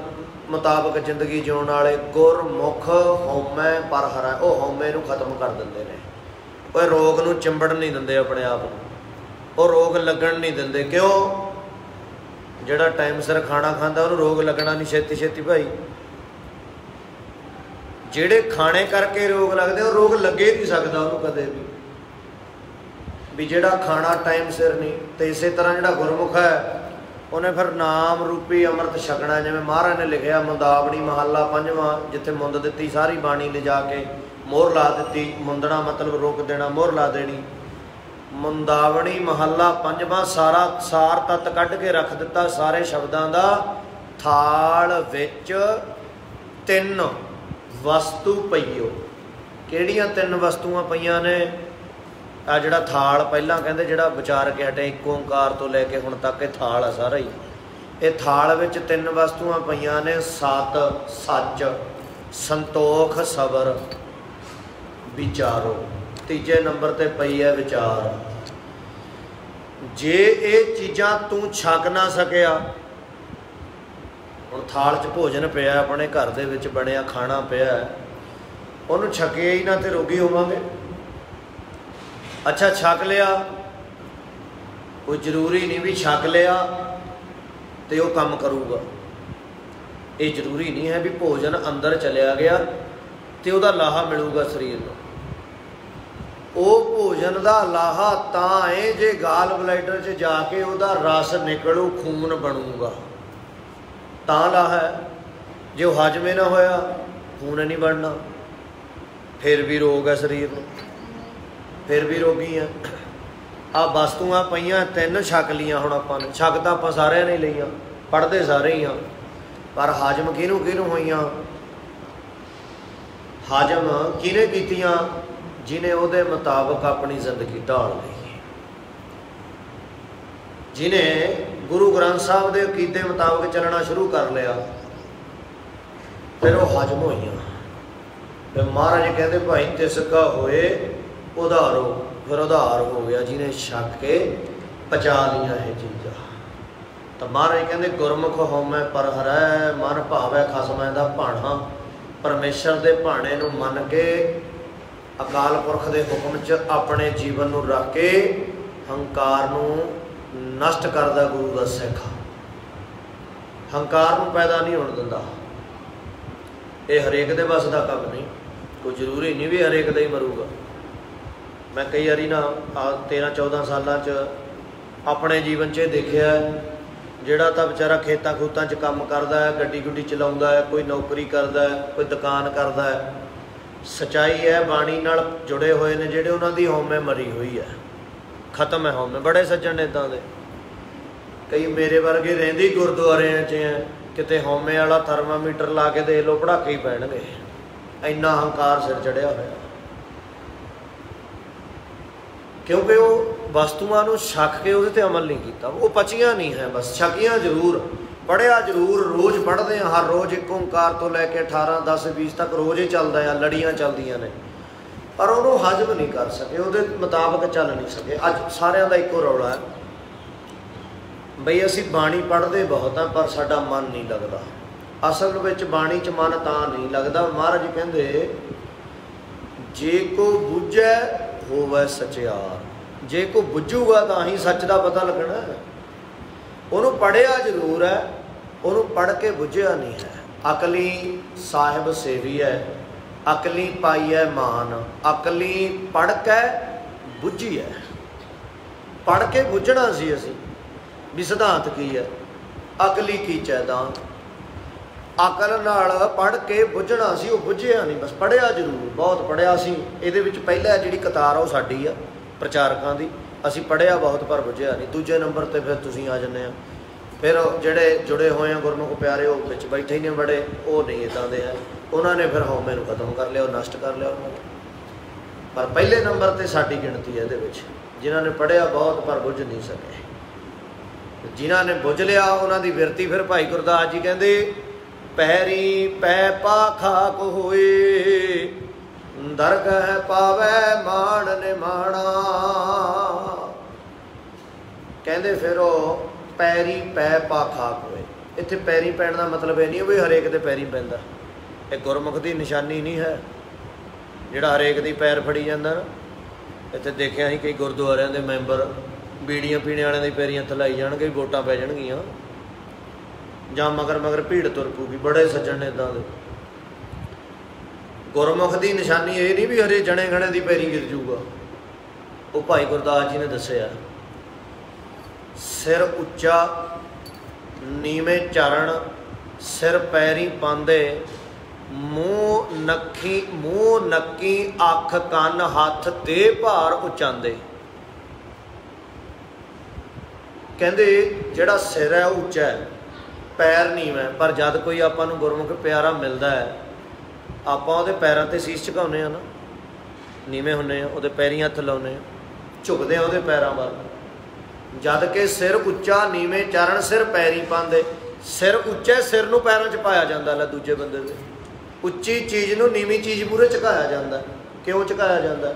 ਮੁਤਾਬਕ ਜ਼ਿੰਦਗੀ ਜਿਉਣ ਵਾਲੇ, ਗੁਰਮੁਖ ਹਉਮੈ ਪਰ ਹਰੈ, ਉਹ ਹਉਮੈ ਨੂੰ ਖਤਮ ਕਰ ਦਿੰਦੇ ਨੇ। ਉਹ ਰੋਗ ਨੂੰ ਚਿੰਬੜਨ ਨਹੀਂ ਦਿੰਦੇ ਆਪਣੇ ਆਪ ਨੂੰ, ਉਹ ਰੋਗ ਲੱਗਣ ਨਹੀਂ ਦਿੰਦੇ। ਕਿਉਂ? ਜਿਹੜਾ ਟਾਈਮ ਸਿਰ ਖਾਣਾ ਖਾਂਦਾ ਉਹਨੂੰ ਰੋਗ ਲੱਗਣਾ ਨਹੀਂ ਛੇਤੀ ਛੇਤੀ ਭਾਈ। ਜਿਹੜੇ ਖਾਣੇ ਕਰਕੇ ਰੋਗ ਲੱਗਦੇ, ਉਹ ਰੋਗ ਲੱਗੇ ਨਹੀਂ ਸਕਦਾ ਉਹਨੂੰ ਕਦੇ ਵੀ ਜਿਹੜਾ ਖਾਣਾ ਟਾਈਮ ਸਿਰ ਨਹੀਂ। ਤੇ ਇਸੇ ਤਰ੍ਹਾਂ ਜਿਹੜਾ ਗੁਰਮੁਖ ਹੈ, ਉਹਨੇ ਫਿਰ ਨਾਮ ਰੂਪੀ ਅੰਮ੍ਰਿਤ ਛਕਣਾ। ਜਿਵੇਂ ਮਹਾਰਾਜ ਨੇ ਲਿਖਿਆ ਮੁੰਦਾਵਣੀ ਮਹੱਲਾ ਪੰਜਵਾਂ, ਜਿੱਥੇ ਮੁੰਦ ਦਿੱਤੀ ਸਾਰੀ ਬਾਣੀ ਲਿਜਾ ਕੇ ਮੋਹਰ ਲਾ ਦਿੱਤੀ। ਮੁੰਦਣਾ ਮਤਲਬ ਰੋਕ ਦੇਣਾ, ਮੋਹਰ ਲਾ ਦੇਣੀ। ਮੁੰਦਾਵਣੀ ਮਹੱਲਾ ਪੰਜਵਾਂ ਸਾਰਾ ਸਾਰ ਤੱਤ ਕੱਢ ਕੇ ਰੱਖ ਦਿੱਤਾ ਸਾਰੇ ਸ਼ਬਦਾਂ ਦਾ। ਥਾਲ ਵਿੱਚ 3 ਵਸਤੂ ਪਈਓ। ਕਿਹੜੀਆਂ 3 ਵਸਤੂਆਂ ਪਈਆਂ ਨੇ? ਆ ਜਿਹੜਾ ਥਾਲ ਪਹਿਲਾਂ ਕਹਿੰਦੇ ਜਿਹੜਾ ਵਿਚਾਰ ਕੇ ਹਟੇ ਇੱਕ ਓਂਕਾਰ ਤੋਂ ਲੈ ਕੇ ਹੁਣ ਤੱਕ, ਇਹ ਥਾਲ ਆ ਸਾਰਾ ਹੀ। ਇਹ ਥਾਲ ਵਿੱਚ 3 ਵਸਤੂਆਂ ਪਈਆਂ ਨੇ, ਸਤ, ਸੱਚ, ਸੰਤੋਖ, ਸਬਰ, ਵਿਚਾਰੋ। ਤੀਜੇ ਨੰਬਰ ਤੇ ਪਈ ਹੈ ਵਿਚਾਰ। ਜੇ ਇਹ ਚੀਜ਼ਾਂ ਤੂੰ ਛਕ ਨਾ ਸਕਿਆ, ਹੁਣ ਥਾਲ 'ਚ ਭੋਜਨ ਪਿਆ, ਆਪਣੇ ਘਰ ਦੇ ਵਿੱਚ ਬਣਿਆ ਖਾਣਾ ਪਿਆ, ਉਹਨੂੰ ਛਕਿਆ ਹੀ ਨਾ ਤੇ ਰੋਗੀ ਹੋਵਾਂਗੇ। ਅੱਛਾ ਛਕ ਲਿਆ, ਕੋਈ ਜ਼ਰੂਰੀ ਨਹੀਂ ਵੀ ਛਕ ਲਿਆ ਤੇ ਉਹ ਕੰਮ ਕਰੂਗਾ। ਇਹ ਜ਼ਰੂਰੀ ਨਹੀਂ ਹੈ ਵੀ ਭੋਜਨ ਅੰਦਰ ਚਲਿਆ ਗਿਆ ਤੇ ਉਹਦਾ ਲਾਹਾ ਮਿਲੂਗਾ ਸਰੀਰ ਨੂੰ। ਉਹ ਭੋਜਨ ਦਾ ਲਾਹਾ ਤਾਂ ਹੈ ਜੇ ਗਾਲ ਬਲੈਡਰ 'ਚ ਜਾ ਕੇ ਉਹਦਾ ਰਸ ਨਿਕਲੂ, ਖੂਨ ਬਣੂਗਾ, ਤਾਂ ਲਾਹਾ ਹੈ। ਜੇ ਉਹ ਹਜਮੇ ਨਾ ਹੋਇਆ, ਖੂਨ ਨਹੀਂ ਬਣਨਾ, ਫਿਰ ਵੀ ਰੋਗ ਹੈ ਸਰੀਰ ਨੂੰ, ਫਿਰ ਵੀ ਰੋਗੀ ਆ। ਆ ਵਸਤੂਆਂ ਪਈਆਂ 3 ਛਕ ਲੀਆਂ। ਹੁਣ ਆਪਾਂ ਨੇ ਛਕ ਤਾਂ ਆਪਾਂ ਸਾਰਿਆਂ ਨੇ ਲਈਆਂ, ਪੜ੍ਹਦੇ ਸਾਰੇ ਹੀ ਆ, ਪਰ ਹਜਮ ਕਿਹਨੂੰ ਕਿਹਨੂੰ ਹੋਈਆਂ? ਹਜਮ ਕਿਹਨੇ ਕੀਤੀਆਂ? ਜਿਹਨੇ ਉਹਦੇ ਮੁਤਾਬਕ ਆਪਣੀ ਜ਼ਿੰਦਗੀ ਢਾਲ ਲਈ, ਜਿਹਨੇ ਗੁਰੂ ਗ੍ਰੰਥ ਸਾਹਿਬ ਦੇ ਅਕੀਦੇ ਮੁਤਾਬਕ ਚੱਲਣਾ ਸ਼ੁਰੂ ਕਰ ਲਿਆ, ਫਿਰ ਉਹ ਹਜਮ ਹੋਈਆਂ। ਫਿਰ ਮਹਾਰਾਜ ਕਹਿੰਦੇ ਭਾਈ ਤਿਸ ਕਾ ਹੋਏ ਉਧਾਰੋ, ਫਿਰ ਉਧਾਰ ਹੋ ਗਿਆ ਜਿਹਨੇ ਛਕ ਕੇ ਪਚਾ ਲਈਆਂ ਇਹ ਚੀਜ਼ਾਂ। ਤਾਂ ਮਹਾਰਾਜ ਕਹਿੰਦੇ ਗੁਰਮੁਖ ਹਉਮੈ ਪਰ ਹਰੈ, ਮਨ ਭਾਵੈ ਖਸਮੈ ਦਾ ਭਾਣਾ। ਪਰਮੇਸ਼ਰ ਦੇ ਭਾਣੇ ਨੂੰ ਮੰਨ ਕੇ, ਅਕਾਲ ਪੁਰਖ ਦੇ ਹੁਕਮ 'ਚ ਆਪਣੇ ਜੀਵਨ ਨੂੰ ਰੱਖ ਕੇ ਹੰਕਾਰ ਨੂੰ ਨਸ਼ਟ ਕਰਦਾ ਗੁਰੂ ਦਾ ਸਿੱਖ। ਹੰਕਾਰ ਨੂੰ ਪੈਦਾ ਨਹੀਂ ਹੋਣ ਦਿੰਦਾ। ਇਹ ਹਰੇਕ ਦੇ ਵੱਸ ਦਾ ਕੰਮ ਨਹੀਂ, ਕੋਈ ਜ਼ਰੂਰੀ ਨਹੀਂ ਵੀ ਹਰੇਕ ਦਾ ਹੀ ਮਰੂਗਾ। ਮੈਂ ਕਈ ਵਾਰੀ ਨਾ 13-14 ਸਾਲਾਂ 'ਚ ਆਪਣੇ ਜੀਵਨ 'ਚ ਦੇਖਿਆ, ਜਿਹੜਾ ਤਾਂ ਵਿਚਾਰਾ ਖੇਤਾਂ ਖੂਤਾਂ 'ਚ ਕੰਮ ਕਰਦਾ ਹੈ, ਗੱਡੀ ਗੁੱਡੀ ਚਲਾਉਂਦਾ ਹੈ, ਕੋਈ ਨੌਕਰੀ ਕਰਦਾ ਹੈ, ਕੋਈ ਦੁਕਾਨ ਕਰਦਾ ਹੈ, ਸੱਚਾਈ ਹੈ ਬਾਣੀ ਨਾਲ ਜੁੜੇ ਹੋਏ ਨੇ ਜਿਹੜੇ, ਉਹਨਾਂ ਦੀ ਹਉਮੈ ਮਰੀ ਹੋਈ ਹੈ, ਖਤਮ ਹੈ ਹਉਮੈ। ਬੜੇ ਸੱਜਣ ਨੇ ਇੱਦਾਂ ਦੇ, ਕਈ ਮੇਰੇ ਵਰਗੇ ਰਹਿੰਦੇ ਗੁਰਦੁਆਰਿਆਂ 'ਚ ਹੈ, ਕਿਤੇ ਹਉਮੈ ਵਾਲਾ ਥਰਮਾਮੀਟਰ ਲਾ ਕੇ ਦੇਖ ਲਓ, ਪੜਾਕੇ ਹੀ ਪੈਣਗੇ, ਇੰਨਾ ਹੰਕਾਰ ਸਿਰ ਚੜਿਆ ਹੋਇਆ। ਕਿਉਂਕਿ ਉਹ ਵਸਤੂਆਂ ਨੂੰ ਛਕ ਕੇ ਉਹਦੇ 'ਤੇ ਅਮਲ ਨਹੀਂ ਕੀਤਾ, ਉਹ ਪਚੀਆਂ ਨਹੀਂ ਹੈ, ਬਸ ਛਕੀਆਂ ਜ਼ਰੂਰ, ਪੜ੍ਹਿਆ ਜ਼ਰੂਰ, ਰੋਜ਼ ਪੜ੍ਹਦੇ ਹਾਂ, ਹਰ ਰੋਜ਼ ਇੱਕ ਓਂਕਾਰ ਤੋਂ ਲੈ ਕੇ 18, 10, 20 ਤੱਕ ਰੋਜ਼ ਹੀ ਚੱਲਦਾ ਆ, ਲੜੀਆਂ ਚੱਲਦੀਆਂ ਨੇ, ਪਰ ਉਹਨੂੰ ਹਜ਼ਮ ਨਹੀਂ ਕਰ ਸਕੇ, ਉਹਦੇ ਮੁਤਾਬਕ ਚੱਲ ਨਹੀਂ ਸਕੇ। ਅੱਜ ਸਾਰਿਆਂ ਦਾ ਇੱਕੋ ਰੌਲਾ ਹੈ ਬਈ ਅਸੀਂ ਬਾਣੀ ਪੜ੍ਹਦੇ ਬਹੁਤ ਹਾਂ, ਪਰ ਸਾਡਾ ਮਨ ਨਹੀਂ ਲੱਗਦਾ। ਅਸਲ ਵਿੱਚ ਬਾਣੀ 'ਚ ਮਨ ਤਾਂ ਨਹੀਂ ਲੱਗਦਾ। ਮਹਾਰਾਜ ਕਹਿੰਦੇ ਜੇ ਕੋ ਬੁੱਝੈ ਹੋਵੇ ਸਚਿਆਰ, ਜੇ ਕੋ ਬੁੱਝੂਗਾ ਤਾਂ ਹੀ ਸੱਚ ਦਾ ਪਤਾ ਲੱਗਣਾ। ਉਹਨੂੰ ਪੜ੍ਹਿਆ ਜ਼ਰੂਰ ਹੈ, ਉਹਨੂੰ ਪੜ੍ਹ ਕੇ ਬੁੱਝਿਆ ਨਹੀਂ ਹੈ। ਅਕਲੀ ਸਾਹਿਬ ਸੇਵੀ ਹੈ, ਅਕਲੀ ਪਾਈ ਹੈ ਮਾਨ, ਅਕਲੀ ਪੜ੍ਹ ਕੇ ਬੁੱਝੀ ਹੈ। ਪੜ੍ਹ ਕੇ ਬੁੱਝਣਾ ਸੀ ਅਸੀਂ ਵੀ ਸਿਧਾਂਤ ਕੀ ਹੈ, ਅਕਲੀ ਕੀ ਚੈਦਾਂਤ, ਅਕਲ ਨਾਲ ਪੜ੍ਹ ਕੇ ਬੁੱਝਣਾ ਸੀ, ਉਹ ਬੁੱਝਿਆ ਨਹੀਂ, ਬਸ ਪੜ੍ਹਿਆ ਜ਼ਰੂਰ, ਬਹੁਤ ਪੜ੍ਹਿਆ ਸੀ। ਇਹਦੇ ਵਿੱਚ ਪਹਿਲਾਂ ਜਿਹੜੀ ਕਤਾਰ ਆ ਉਹ ਸਾਡੀ ਆ ਪ੍ਰਚਾਰਕਾਂ ਦੀ, ਅਸੀਂ ਪੜ੍ਹਿਆ ਬਹੁਤ ਪਰ ਬੁੱਝਿਆ ਨਹੀਂ। ਦੂਜੇ ਨੰਬਰ 'ਤੇ ਫਿਰ ਤੁਸੀਂ ਆ ਜਾਂਦੇ ਆ, ਫਿਰ ਜਿਹੜੇ ਜੁੜੇ ਹੋਏ ਆ ਗੁਰਮੁਖ ਪਿਆਰੇ, ਉਹ ਵਿੱਚ ਬੈਠੇ ਹੀ ਨੇ ਬੜੇ, ਉਹ ਨਹੀਂ ਇੱਦਾਂ ਦੇ ਹੈ, ਉਹਨਾਂ ਨੇ ਫਿਰ ਹਉਮੈ ਨੂੰ ਖਤਮ ਕਰ ਲਿਆ, ਉਹ ਨਸ਼ਟ ਕਰ ਲਿਆ ਉਹਨਾਂ ਨੇ। ਪਰ ਪਹਿਲੇ ਨੰਬਰ 'ਤੇ ਸਾਡੀ ਗਿਣਤੀ ਹੈ ਇਹਦੇ ਵਿੱਚ, ਜਿਨ੍ਹਾਂ ਨੇ ਪੜ੍ਹਿਆ ਬਹੁਤ ਪਰ ਬੁੱਝ ਨਹੀਂ ਸਕੇ। ਜਿਨ੍ਹਾਂ ਨੇ ਬੁੱਝ ਲਿਆ ਉਹਨਾਂ ਦੀ ਬਿਰਤੀ, ਫਿਰ ਭਾਈ ਗੁਰਦਾਸ ਜੀ ਕਹਿੰਦੇ ਪੈਰੀ ਪੈ ਪਾ ਖਾਕ ਹੋਏ, ਦਰਗਹ ਪਾਵੈ ਮਾਣ ਨਿਮਾਣਾ। ਕਹਿੰਦੇ ਫਿਰ ਉਹ ਪੈਰੀ ਪੈ ਪਾ ਖਾਕ ਹੋਏ। ਇੱਥੇ ਪੈਰੀ ਪੈਣ ਦਾ ਮਤਲਬ ਇਹ ਨਹੀਂ ਵੀ ਹਰੇਕ ਦੇ ਪੈਰੀ ਪੈਂਦਾ, ਇਹ ਗੁਰਮੁਖ ਦੀ ਨਿਸ਼ਾਨੀ ਨਹੀਂ ਹੈ ਜਿਹੜਾ ਹਰੇਕ ਦੀ ਪੈਰ ਫੜੀ ਜਾਂਦਾ ਨਾ। ਇੱਥੇ ਦੇਖਿਆ ਸੀ ਕਈ ਗੁਰਦੁਆਰਿਆਂ ਦੇ ਮੈਂਬਰ ਬੀੜੀਆਂ ਪੀਣੇ ਵਾਲਿਆਂ ਦੇ ਪੈਰੀਆਂ ਥਲਾਈ ਜਾਣਗੇ, ਵੋਟਾਂ ਪੈ ਜਾਣਗੀਆਂ, ਜਾਂ ਮਗਰ ਮਗਰ ਭੀੜ ਤੁਰ ਪਊਗੀ। ਬੜੇ ਸੱਜਣ ਨੇ ਇੱਦਾਂ ਦੇ। ਗੁਰਮੁਖ ਦੀ ਨਿਸ਼ਾਨੀ ਇਹ ਨਹੀਂ ਵੀ ਹਰੇ ਜਣੇ ਖਣੇ ਦੀ ਪੈਰੀ ਗਿਰ ਜੂਗਾ। ਉਹ ਭਾਈ ਗੁਰਦਾਸ ਜੀ ਨੇ ਦੱਸਿਆ, ਸਿਰ ਉੱਚਾ नीवे चरण सिर पैरी पांदे, मूँह नक्की अख कन हथ ते भार उचांदे। कहते जिहड़ा सिर है उच्चा है, पैर नीवा है, पर जद कोई आपां नूं गुरमुख प्यारा मिलता है आपां उहदे पैरां ते शीश झुकाउने आ ना, नीवें हुंदे आ, उहदे पैरीं हत्थ लाउने आ, झुकदे आ उहदे पैरां वल। जद के सिर उच्चा नीवें चरण सिर पैरी पांदे, सिर उच्चा सिर नूं पैरां च पाया जांदा लै दूजे बंदे दे, उच्ची चीज़ नूं नीवीं चीज़ मूहरे झुकाया जांदा। क्यों झुकाया जांदा?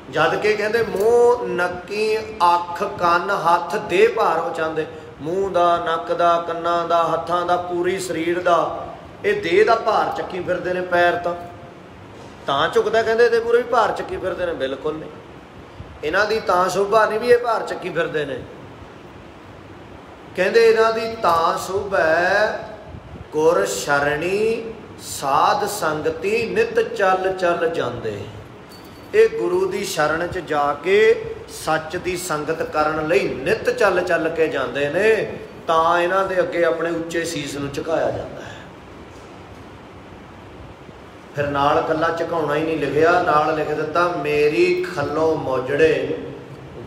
जद के कहंदे मूँह नक्की अख कन हथ दे भार उचांदे, मूँह दा नक दा कन्नां दा हत्थां दा पूरी शरीर दा ये देह दा भार चक्की फिरदे ने। पैर तां झुकदा, कहंदे इहदे मूहरे भी भार चक्की फिरदे ने। बिल्कुल नहीं, इन्हां दी तां शोभा नहीं भी ये भार चक्की फिरदे ने। कहंदे इन्हां दी तां शोभा है गुर शरणी साध संगति नित चल चल जांदे। ये गुरु की शरण च जाके सच की संगत करन लई नित चल चल के जाते हैं, तां इन्हां दे अगे अपने उच्चे सीस नूं झुकाया जाता है। फिर नाल कल्ला झुकाउणा ही नहीं लिखिया, नाल लिख दिता मेरी खल्लों मौजड़े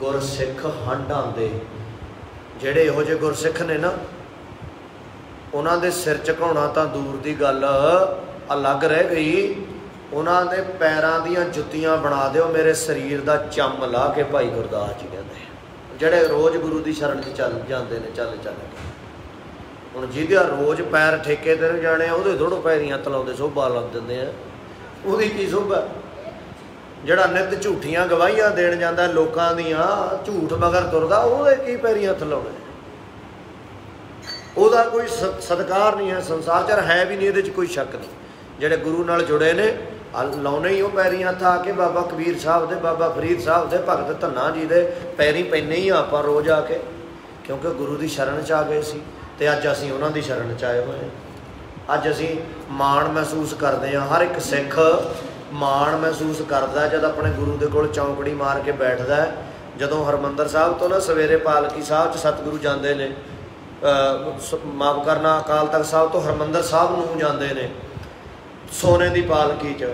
गुरसिख हंडांदे। जिहड़े इहो जे गुरसिख ने ना, उन्हां दे सिर झुकाउणा तां दूर दी गल अलग रह गई, उन्हां दे पैरां दीयां जुत्तियां बना दिओ मेरे शरीर दा चम ला के। भाई गुरदास जी कहते जिहड़े रोज़ गुरु की शरण च चल जाते हैं, चल चल के। हुण जिहदे रोज़ पैर ठेके ते जाने उहदे थोड़ो पैरीं हत्थ लाउंदे शोभा ला दिंदे आ, उहदी की शोभा? जिहड़ा नित झूठियां गवाहियां देण जांदा लोकां दियां, झूठ मगर तुरदा, उहदे की पैरीं हत्थ लाउणे? उहदा कोई सत्कार नहीं है संसार च, है भी नहीं, इहदे च कोई शक नहीं। जिहड़े गुरु नाल जुड़े ने लाउने ही वो पैरीं हत्थ आके बाबा कबीर साहब दे, बाबा फरीद साहब दे, भगत धन्ना जी दे पैरीं पैने ही आपां रोज़ आके, क्योंकि गुरु की शरण च आ गए सी। ते अज असीं उन्हां दी शरण च आए हुए हैं। अज असीं माण महसूस करते हैं, हर एक सिख माण महसूस करता जब अपने गुरु के कोल चौंकड़ी मार के बैठता है। जदों हरमंदर साहब तो ना सवेरे पालकी साहब च सतगुरु जाते हैं, माफ करना अकाल तख्त साहब तो हरमंदर साहब नूं जाते हैं सोने की पालकी च।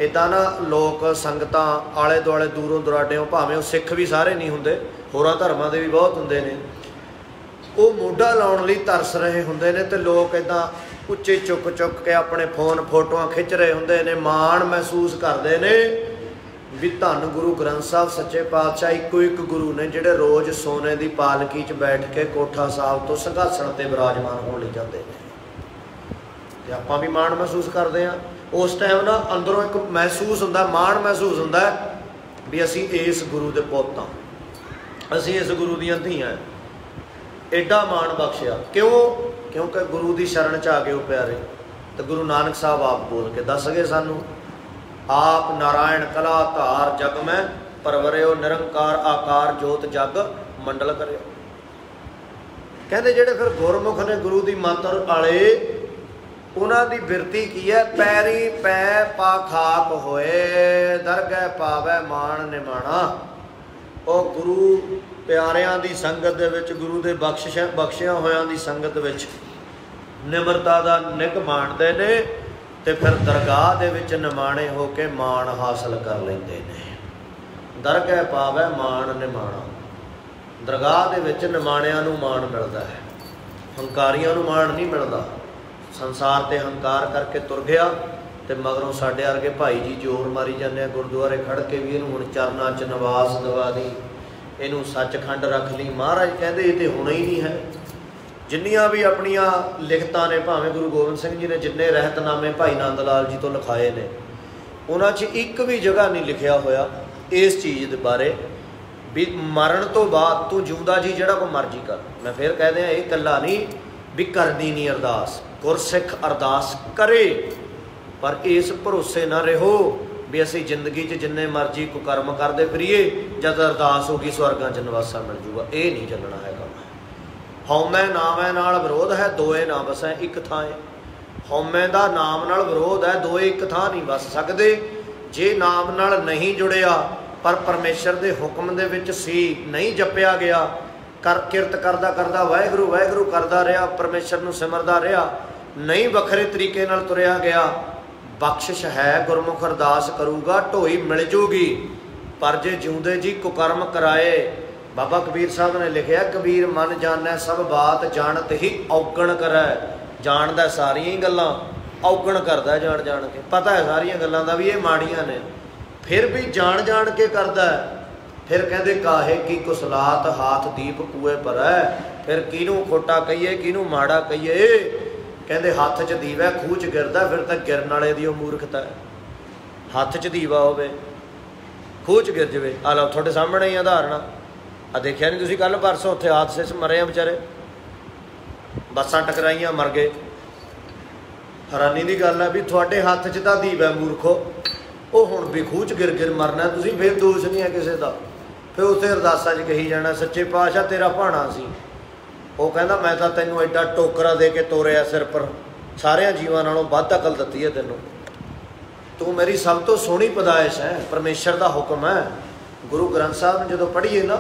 इदां ना लोग संगतां आले दुआले दूरों दुराड्यों, भावें वो सिख भी सारे नहीं हुंदे, होरां धर्मां दे भी बहुत हुंदे ने, वो मोढा लाउण लई तरस रहे हुंदे ने, ते लोग इदां उच्चे चुक चुक के अपने फोन फोटोआं खिच रहे हुंदे ने, माण महसूस करते हैं भी धन गुरु ग्रंथ साहब सच्चे पातशाह इक्को एक गुरु ने जिहड़े रोज़ सोने की पालकी च बैठ के कोठा साहब तो संघासण ते विराजमान होण लई जांदे ने। ते आपां भी माण महसूस करते हैं। उस टाइम ना अंदरों एक महसूस हुंदा, माण महसूस हुंदा भी असीं इस गुरु दे पुत्त हां, असीं इस गुरु दीयां धीआं। एडा माण बख्शिया क्यों? क्योंकि गुरु की शरण च आ गए वो प्यारे। तो गुरु नानक साहब आप बोल के दस गए सानू, आप नारायण कला धार जग में परवरिओ, निरंकार आकार जोत जग मंडल करिओ। कहते जिहड़े फिर गुरमुख ने गुरु की मंत्र वाले, उन्हां दी बिरती की है, पैरी पै पा खाक होए दरगह पावै मान निमाणा। वो गुरु प्यारियां दी संगत दे विच, गुरु दे बख्शिया होयां दी संगत विच निमरता दा निग माणदे ने, ते फिर दरगाह दे विच निमाणे हो के मान हासिल कर लैंदे ने। दरगह पावै मान निमाणा, दरगाह दे विच निमाणियां नूं मान मिलदा है, हंकारियां नूं मान नहीं मिलदा। संसार ते हंकार करके तुर गया, तो मगरों साडे वर्गे भाई जी जोर मारी जाने गुरुद्वारे खड़ के भी इहनूं हुण चरनां च निवास दवा दी, इहनूं सचखंड रख ली। महाराज कहते ये तो होना ही नहीं है। जिन्नियां भी अपनियां लिखतां ने, भावें गुरु गोबिंद सिंह जी ने जिन्ने रहतनामे भाई नंद लाल जी तो लिखाए ने, उन्हां च एक भी जगह नहीं लिखिया होया इस चीज़ के बारे भी मरण तो बाद तू जिउंदा जी जिहड़ा कोई मर्जी कर। मैं फिर कह दियां ये कल्ला नहीं भी करनी नहीं अरदास, गुरसिख अरदास करे, पर इस भरोसे ना रहो भी असी जिंदगी च जिन्ने मर्जी कुकर्म करते फिरीए, जद अरदास होगी स्वर्गां च नवासा मिल जूगा। ये नहीं चलना है। हौमै नामै नाल विरोध है, दोए ना बसै एक थाए। हौमै दा नाम नाल विरोध है, दोए एक थां नहीं बस सकते। जे नाम नाल नहीं जुड़िया पर परमेश्वर के हुक्म दे विच सी, नहीं जपिया गया, किरत करदा करदा वाहिगुरू वाहिगुरू करदा रहा, परमेश्वर नूं सिमरदा रहा, नहीं वखरे तरीके नाल तुरिया गया। बख्शिश है गुरमुख अरदास करूगा, ढोई मिल जूगी, पर जे जिउंदे जी कुकर्म कराए। बाबा कबीर साहब ने लिखिया, कबीर मन जानै सब बात, जानत ही औगण करै। जानदा सारियां ही गल्लां, औगण करदा जान जान के, पता है सारियां गल्लां दा भी ये माड़ियां ने, फिर भी जान जान के करदा है। फिर कहते काहे की कुसलात हाथ दीप कुए पर है। फिर किनू खोटा कहीए किनू माड़ा कहीए, कहते हथ च दीवा खूह च गिरदा, फिर तो गिरन वाले दी मूर्खता है। हथ च दीवा होवे खूह च गिर जाए। आ लो थोड़े सामने ही उदाहरण आ, देखिया नहीं तुसीं कल परसों उत्थे हादसे च मरे बेचारे, बसां टकराइयां मर गए। हैरानी की गल है भी थोड़े हथ च तो दीवा मूर्खो, वो हुण भी खूह च गिर गिर मरना, तुसीं फिर दोष नहीं है किसी का। फिर उत्थे अरदासां च कही जाना सच्चे पातशाह तेरा भाणा सी, वो कहता मैं तो तैनूं एडा टोकरा दे के तोरिया सिर पर, सारिया जीवां नालों वध अकल दित्ती है तैनूं, तू मेरी सब तो सोहनी पैदाइश है, परमेश्वर का हुक्म है। गुरु ग्रंथ साहब जो पढ़ीए ना,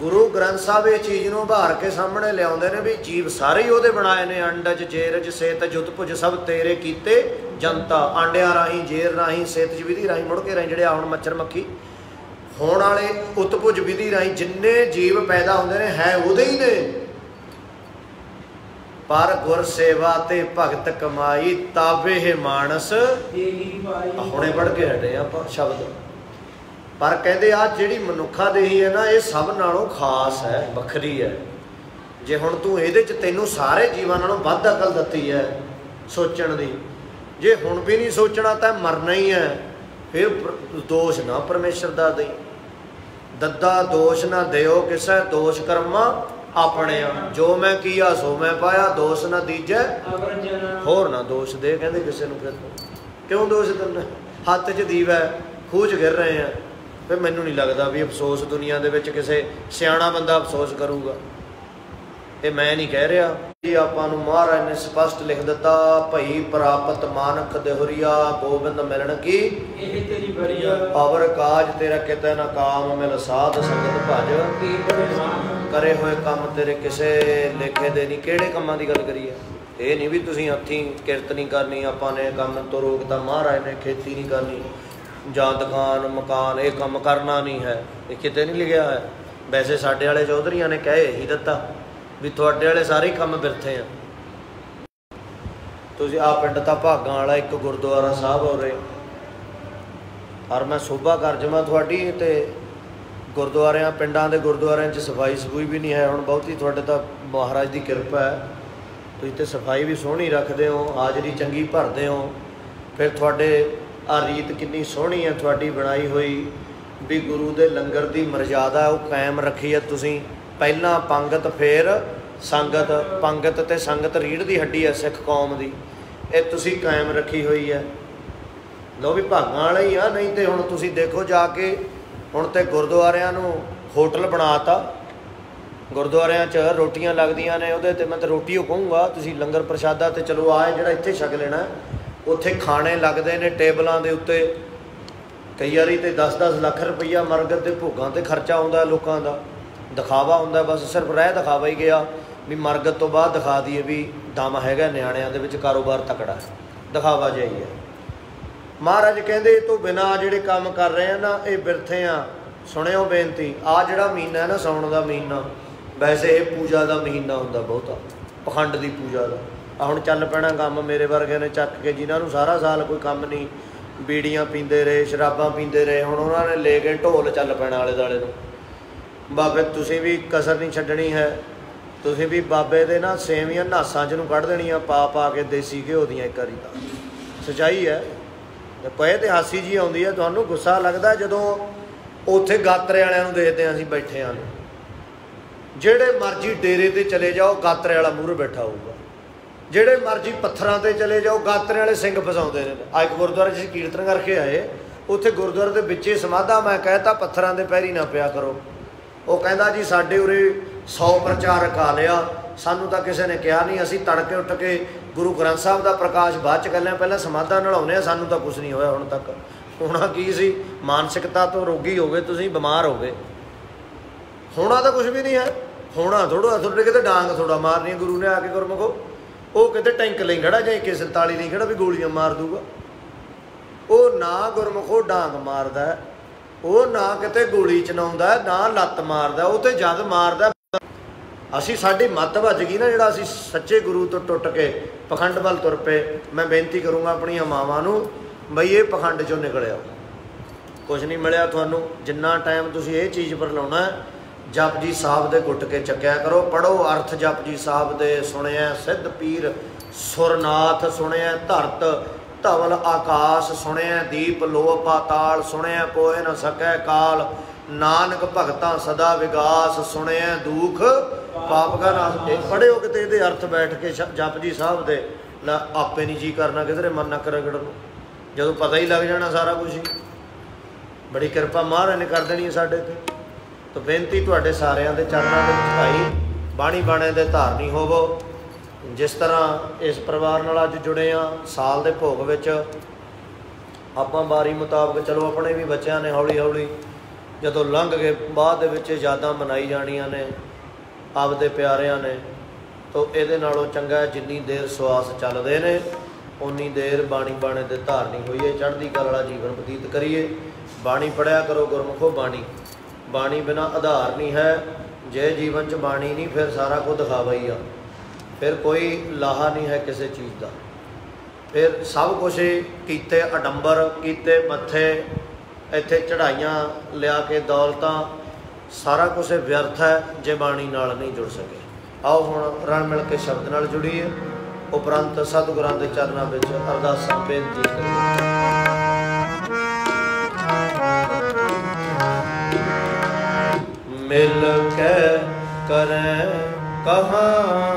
गुरु ग्रंथ साहब ये चीज़ नूं उभार के सामने लियाउंदे ने भी जीव सारे ही उहदे बनाए ने, अंडज जेरज सेत जुत भुज सब तेरे कीते जनता। आंडिया राही जेर राही सेत विधि राही मुड़ के राही, जिहड़े आउण मच्छर मक्खी होण वाले उत्भुज विधि राही जिन्ने जीव पैदा होंदे ने है उहदे ही ने। पर गुर सेवा ते भगत कमाई, ताबे है मानस हुणे पढ़ के हटे आप शब्द। पर कहते आ जिहड़ी मनुखा देही है ना, ये सब नालों खास है, वखरी है। जे हुण तूं इहदे च तैनूं सारे जीवां नालों वध अकल दित्ती है सोचण दी, जे हुण भी नहीं सोचना तो मरना ही है, फिर दोष ना परमेश्वर दा दई। दद्दा दोष ना देओ किसै, दोष कर्मा अपने, जो मैं किया सो मैं पाया, दोष ना दीजै होर ना दोष दे। कहते किसी नूं फिर क्यों दोष देना, हत्थ च दीवा है खूह च गिर रहे हैं। फिर मैनूं नहीं लगता भी अफसोस दुनिया दे विच किसी सियाणा बंदा अफसोस करूगा। ये मैं नहीं कह रहा जी, आपां नूं महाराज ने स्पष्ट लिख दिता, भई प्राप्त मानक देहुरिया, गोबिंद मिलन की अवर काज, तेरा किते ना काम मिल साध संगत भज। करे हुए काम तेरे किसे लेखे दे नहीं। किहड़े कामां दी गल करिए, ये नहीं भी तुसीं हत्थीं किरत नहीं करनी, आपां ने काम तो रोकता, महाराज ने खेती नहीं करनी जां दुकान मकान ये काम करना नहीं है, ये किते नहीं लिखिया है। वैसे साडे वाले चौधरीआं ने कह ही दिता भी तुहाडे वाले सारे काम बिरथे हैं। तुसीं आ पिंड तां भागां वाला एक गुरुद्वारा साहब हो रहे, और मैं शोभा कर जावां तुहाडी ते गुरुद्वारियां पिंडां दे गुरुद्वारियां च सफाई सफूई भी नहीं है हुण बहुती। तुहाडे तां महाराज की किरपा है, तुसीं ते सफाई भी सोहनी रखदे हो, हाजरी चंगी भरदे हो। फिर तुहाडे आ रीत कितनी सोहनी है तुहाडी बनाई हुई भी गुरु दे लंगर की मर्यादा है वो कायम रखी है तुसीं। पहला पंगत फिर संगत, पंगत ते संगत रीढ़ की हड्डी है सिख कौम की, ये तुसीं कायम रखी हुई है। लो भी भागां वाला ही आ, नहीं तो हुण तुसीं देखो जाके हुण ते गुरुद्वारियां नूं होटल बनाता, गुरुद्वारियां च रोटियां लगदियां ने, उहदे ते मैं तो रोटी कहूँगा, तुसीं लंगर प्रशादा तो चलो आए जिहड़ा इत्थे छक लेना, उत्थे खाने लगते हैं टेबलों के उत्ते। कई बारी तो 10-10 लाख रुपया मरगत के भोगों से खर्चा आता लोगों का, दिखावा होंदा, बस सिर्फ रह दिखावा ही गया भी मरगत तो बाद दिखा दिए भी दम हैगा न्याणिਆਂ ਦੇ ਵਿੱਚ, कारोबार तकड़ा है, दिखावा जिहा ही है। महाराज कहते तो बिना जिहड़े काम कर रहे हैं ना ये बिरथे आ। सुनियो बेनती, आ जिहड़ा महीना है ना साउण का महीना, वैसे ये पूजा का महीना हुंदा बहुता, पखंड की पूजा का। हुण चल पैना काम मेरे वर्गे ने चक के, जिन्होंने सारा साल कोई काम नहीं, बीड़ियां पींदे रहे, शराबां पींदे रहे, हुण उन्होंने ले के ढोल चल पैना आले दुआले नूं। बाबे तुसीं भी कसर नहीं छड्डनी है, तुसीं भी बाबे दे ना सेवियां नासां च नूं कढ़ देणियां पा पा के देसी घिओ दियां एक वारी तां। सच्चाई है, पए ते हासी जी आउंदी है, तुहानूं गुस्सा लगदा जदों उत्थे गात्रे वालिआं नूं देखदे आं असीं बैठे आं। जिहड़े मर्जी डेरे ते चले जाओ गात्रे वाला मूहरे बैठा होऊगा, ਜਿਹੜੇ मर्जी पत्थर से चले जाओ गात्रे वाले सिंह फसाते हैं। अज गुरुद्वारे जिस कीर्तन करके आए, उत्थे गुरुद्वारे के बिचे समाधा मैं कहता पत्थरों के पैरी ना पिया करो। वो कहता जी साढ़े उरे 100 प्रचारक आ लिया, सानू तो किसी ने कहा नहीं, असी तड़के उठ के गुरु ग्रंथ साहब का प्रकाश बाद च करने, पहले समाधा नलाने, सानू तो कुछ नहीं होया हुण तक। होना की सी, मानसिकता तो रोगी हो गए, तुसीं बीमार हो गए। होना तो कुछ भी नहीं है। होना थोड़ा थोड़े किते डांग थोड़ा मारनी गुरु ने आके गुरमुखो, वो किते टैंक नहीं खड़ा जाए AK 47 नहीं खड़ा भी गोलियां मार दूगा। वो ना गुरमुखो डांग मारदा, वो ना किते गोली चलाउंदा, ना लत्त मारदा, वो तो जद मारदा। असी साडी मत भज गई ना, जिहड़ा असी सच्चे गुरु तो टुट के पखंड वल तुर पे। मैं बेनती करूँगा अपनी मावां नूं बई ये पखंड चों निकलिया, कुछ नहीं मिलिया तुहानूं। जिन्ना टाइम तुसीं ये चीज़ पर लाउणा, जपजी साहब दे गुट के चक्या करो, पढ़ो अर्थ जपजी साहब दे, सुनिया सिद्ध पीर सुरनाथ, सुनिया धरत धवल आकाश, सुनिया दीप लोह पाताल, सुनिया कोय न सकै काल, नानक भगतां सदा विगास, सुनिया दुख पाप का नाश। पढ़िओ किते इहदे अर्थ बैठ के जपजी साहब दे, ला आपे नहीं जी करना किधरे मन नक रगड़न, जदों पता ही लग जाना सारा कुछ ही। बड़ी किरपा महाराज ने कर देनी है साडे ते। तो बेनती तुहाडे सारिਆਂ ਦੇ चरणों ਦੇ ਵਿੱਚ भाई बाणी बाणे ਦੇ धारनी होवो। जिस तरह इस परिवार नाल अज जुड़े हाँ, साल के भोग विच आपां बारी मुताबक चलो अपने भी बच्चों ने हौली हौली जदों लंघ के बाद यादां मनाई जाणियां ने आपदे प्यारिਆਂ ने, तो ये नालों चंगा जिन्नी देर सुआस चलते हैं उन्नी देर बाणी बाणे दे धारनी होईए, चढ़दी कल वाला जीवन बतीत करिए। बाणी पढ़िया करो गुरमुखो, बाणी बाणी बिना आधार नहीं है। जे जीवन च बाणी नहीं फिर सारा कुछ दिखावा ही आ, फिर कोई लाहा नहीं है किसी चीज़ का। फिर सब कुछ कीते अडंबर कीते मत्थे, इत्थे चढ़ाइयाँ लिया के दौलतां, सारा कुछ व्यर्थ है जे बाणी नाल नहीं जुड़ सके। आओ हुण रल मिल के शब्द नाल जुड़ीए, उपरंत सतगुरां दे चरनां विच अरदासां बेनती करिए। मिल के करें कहाँ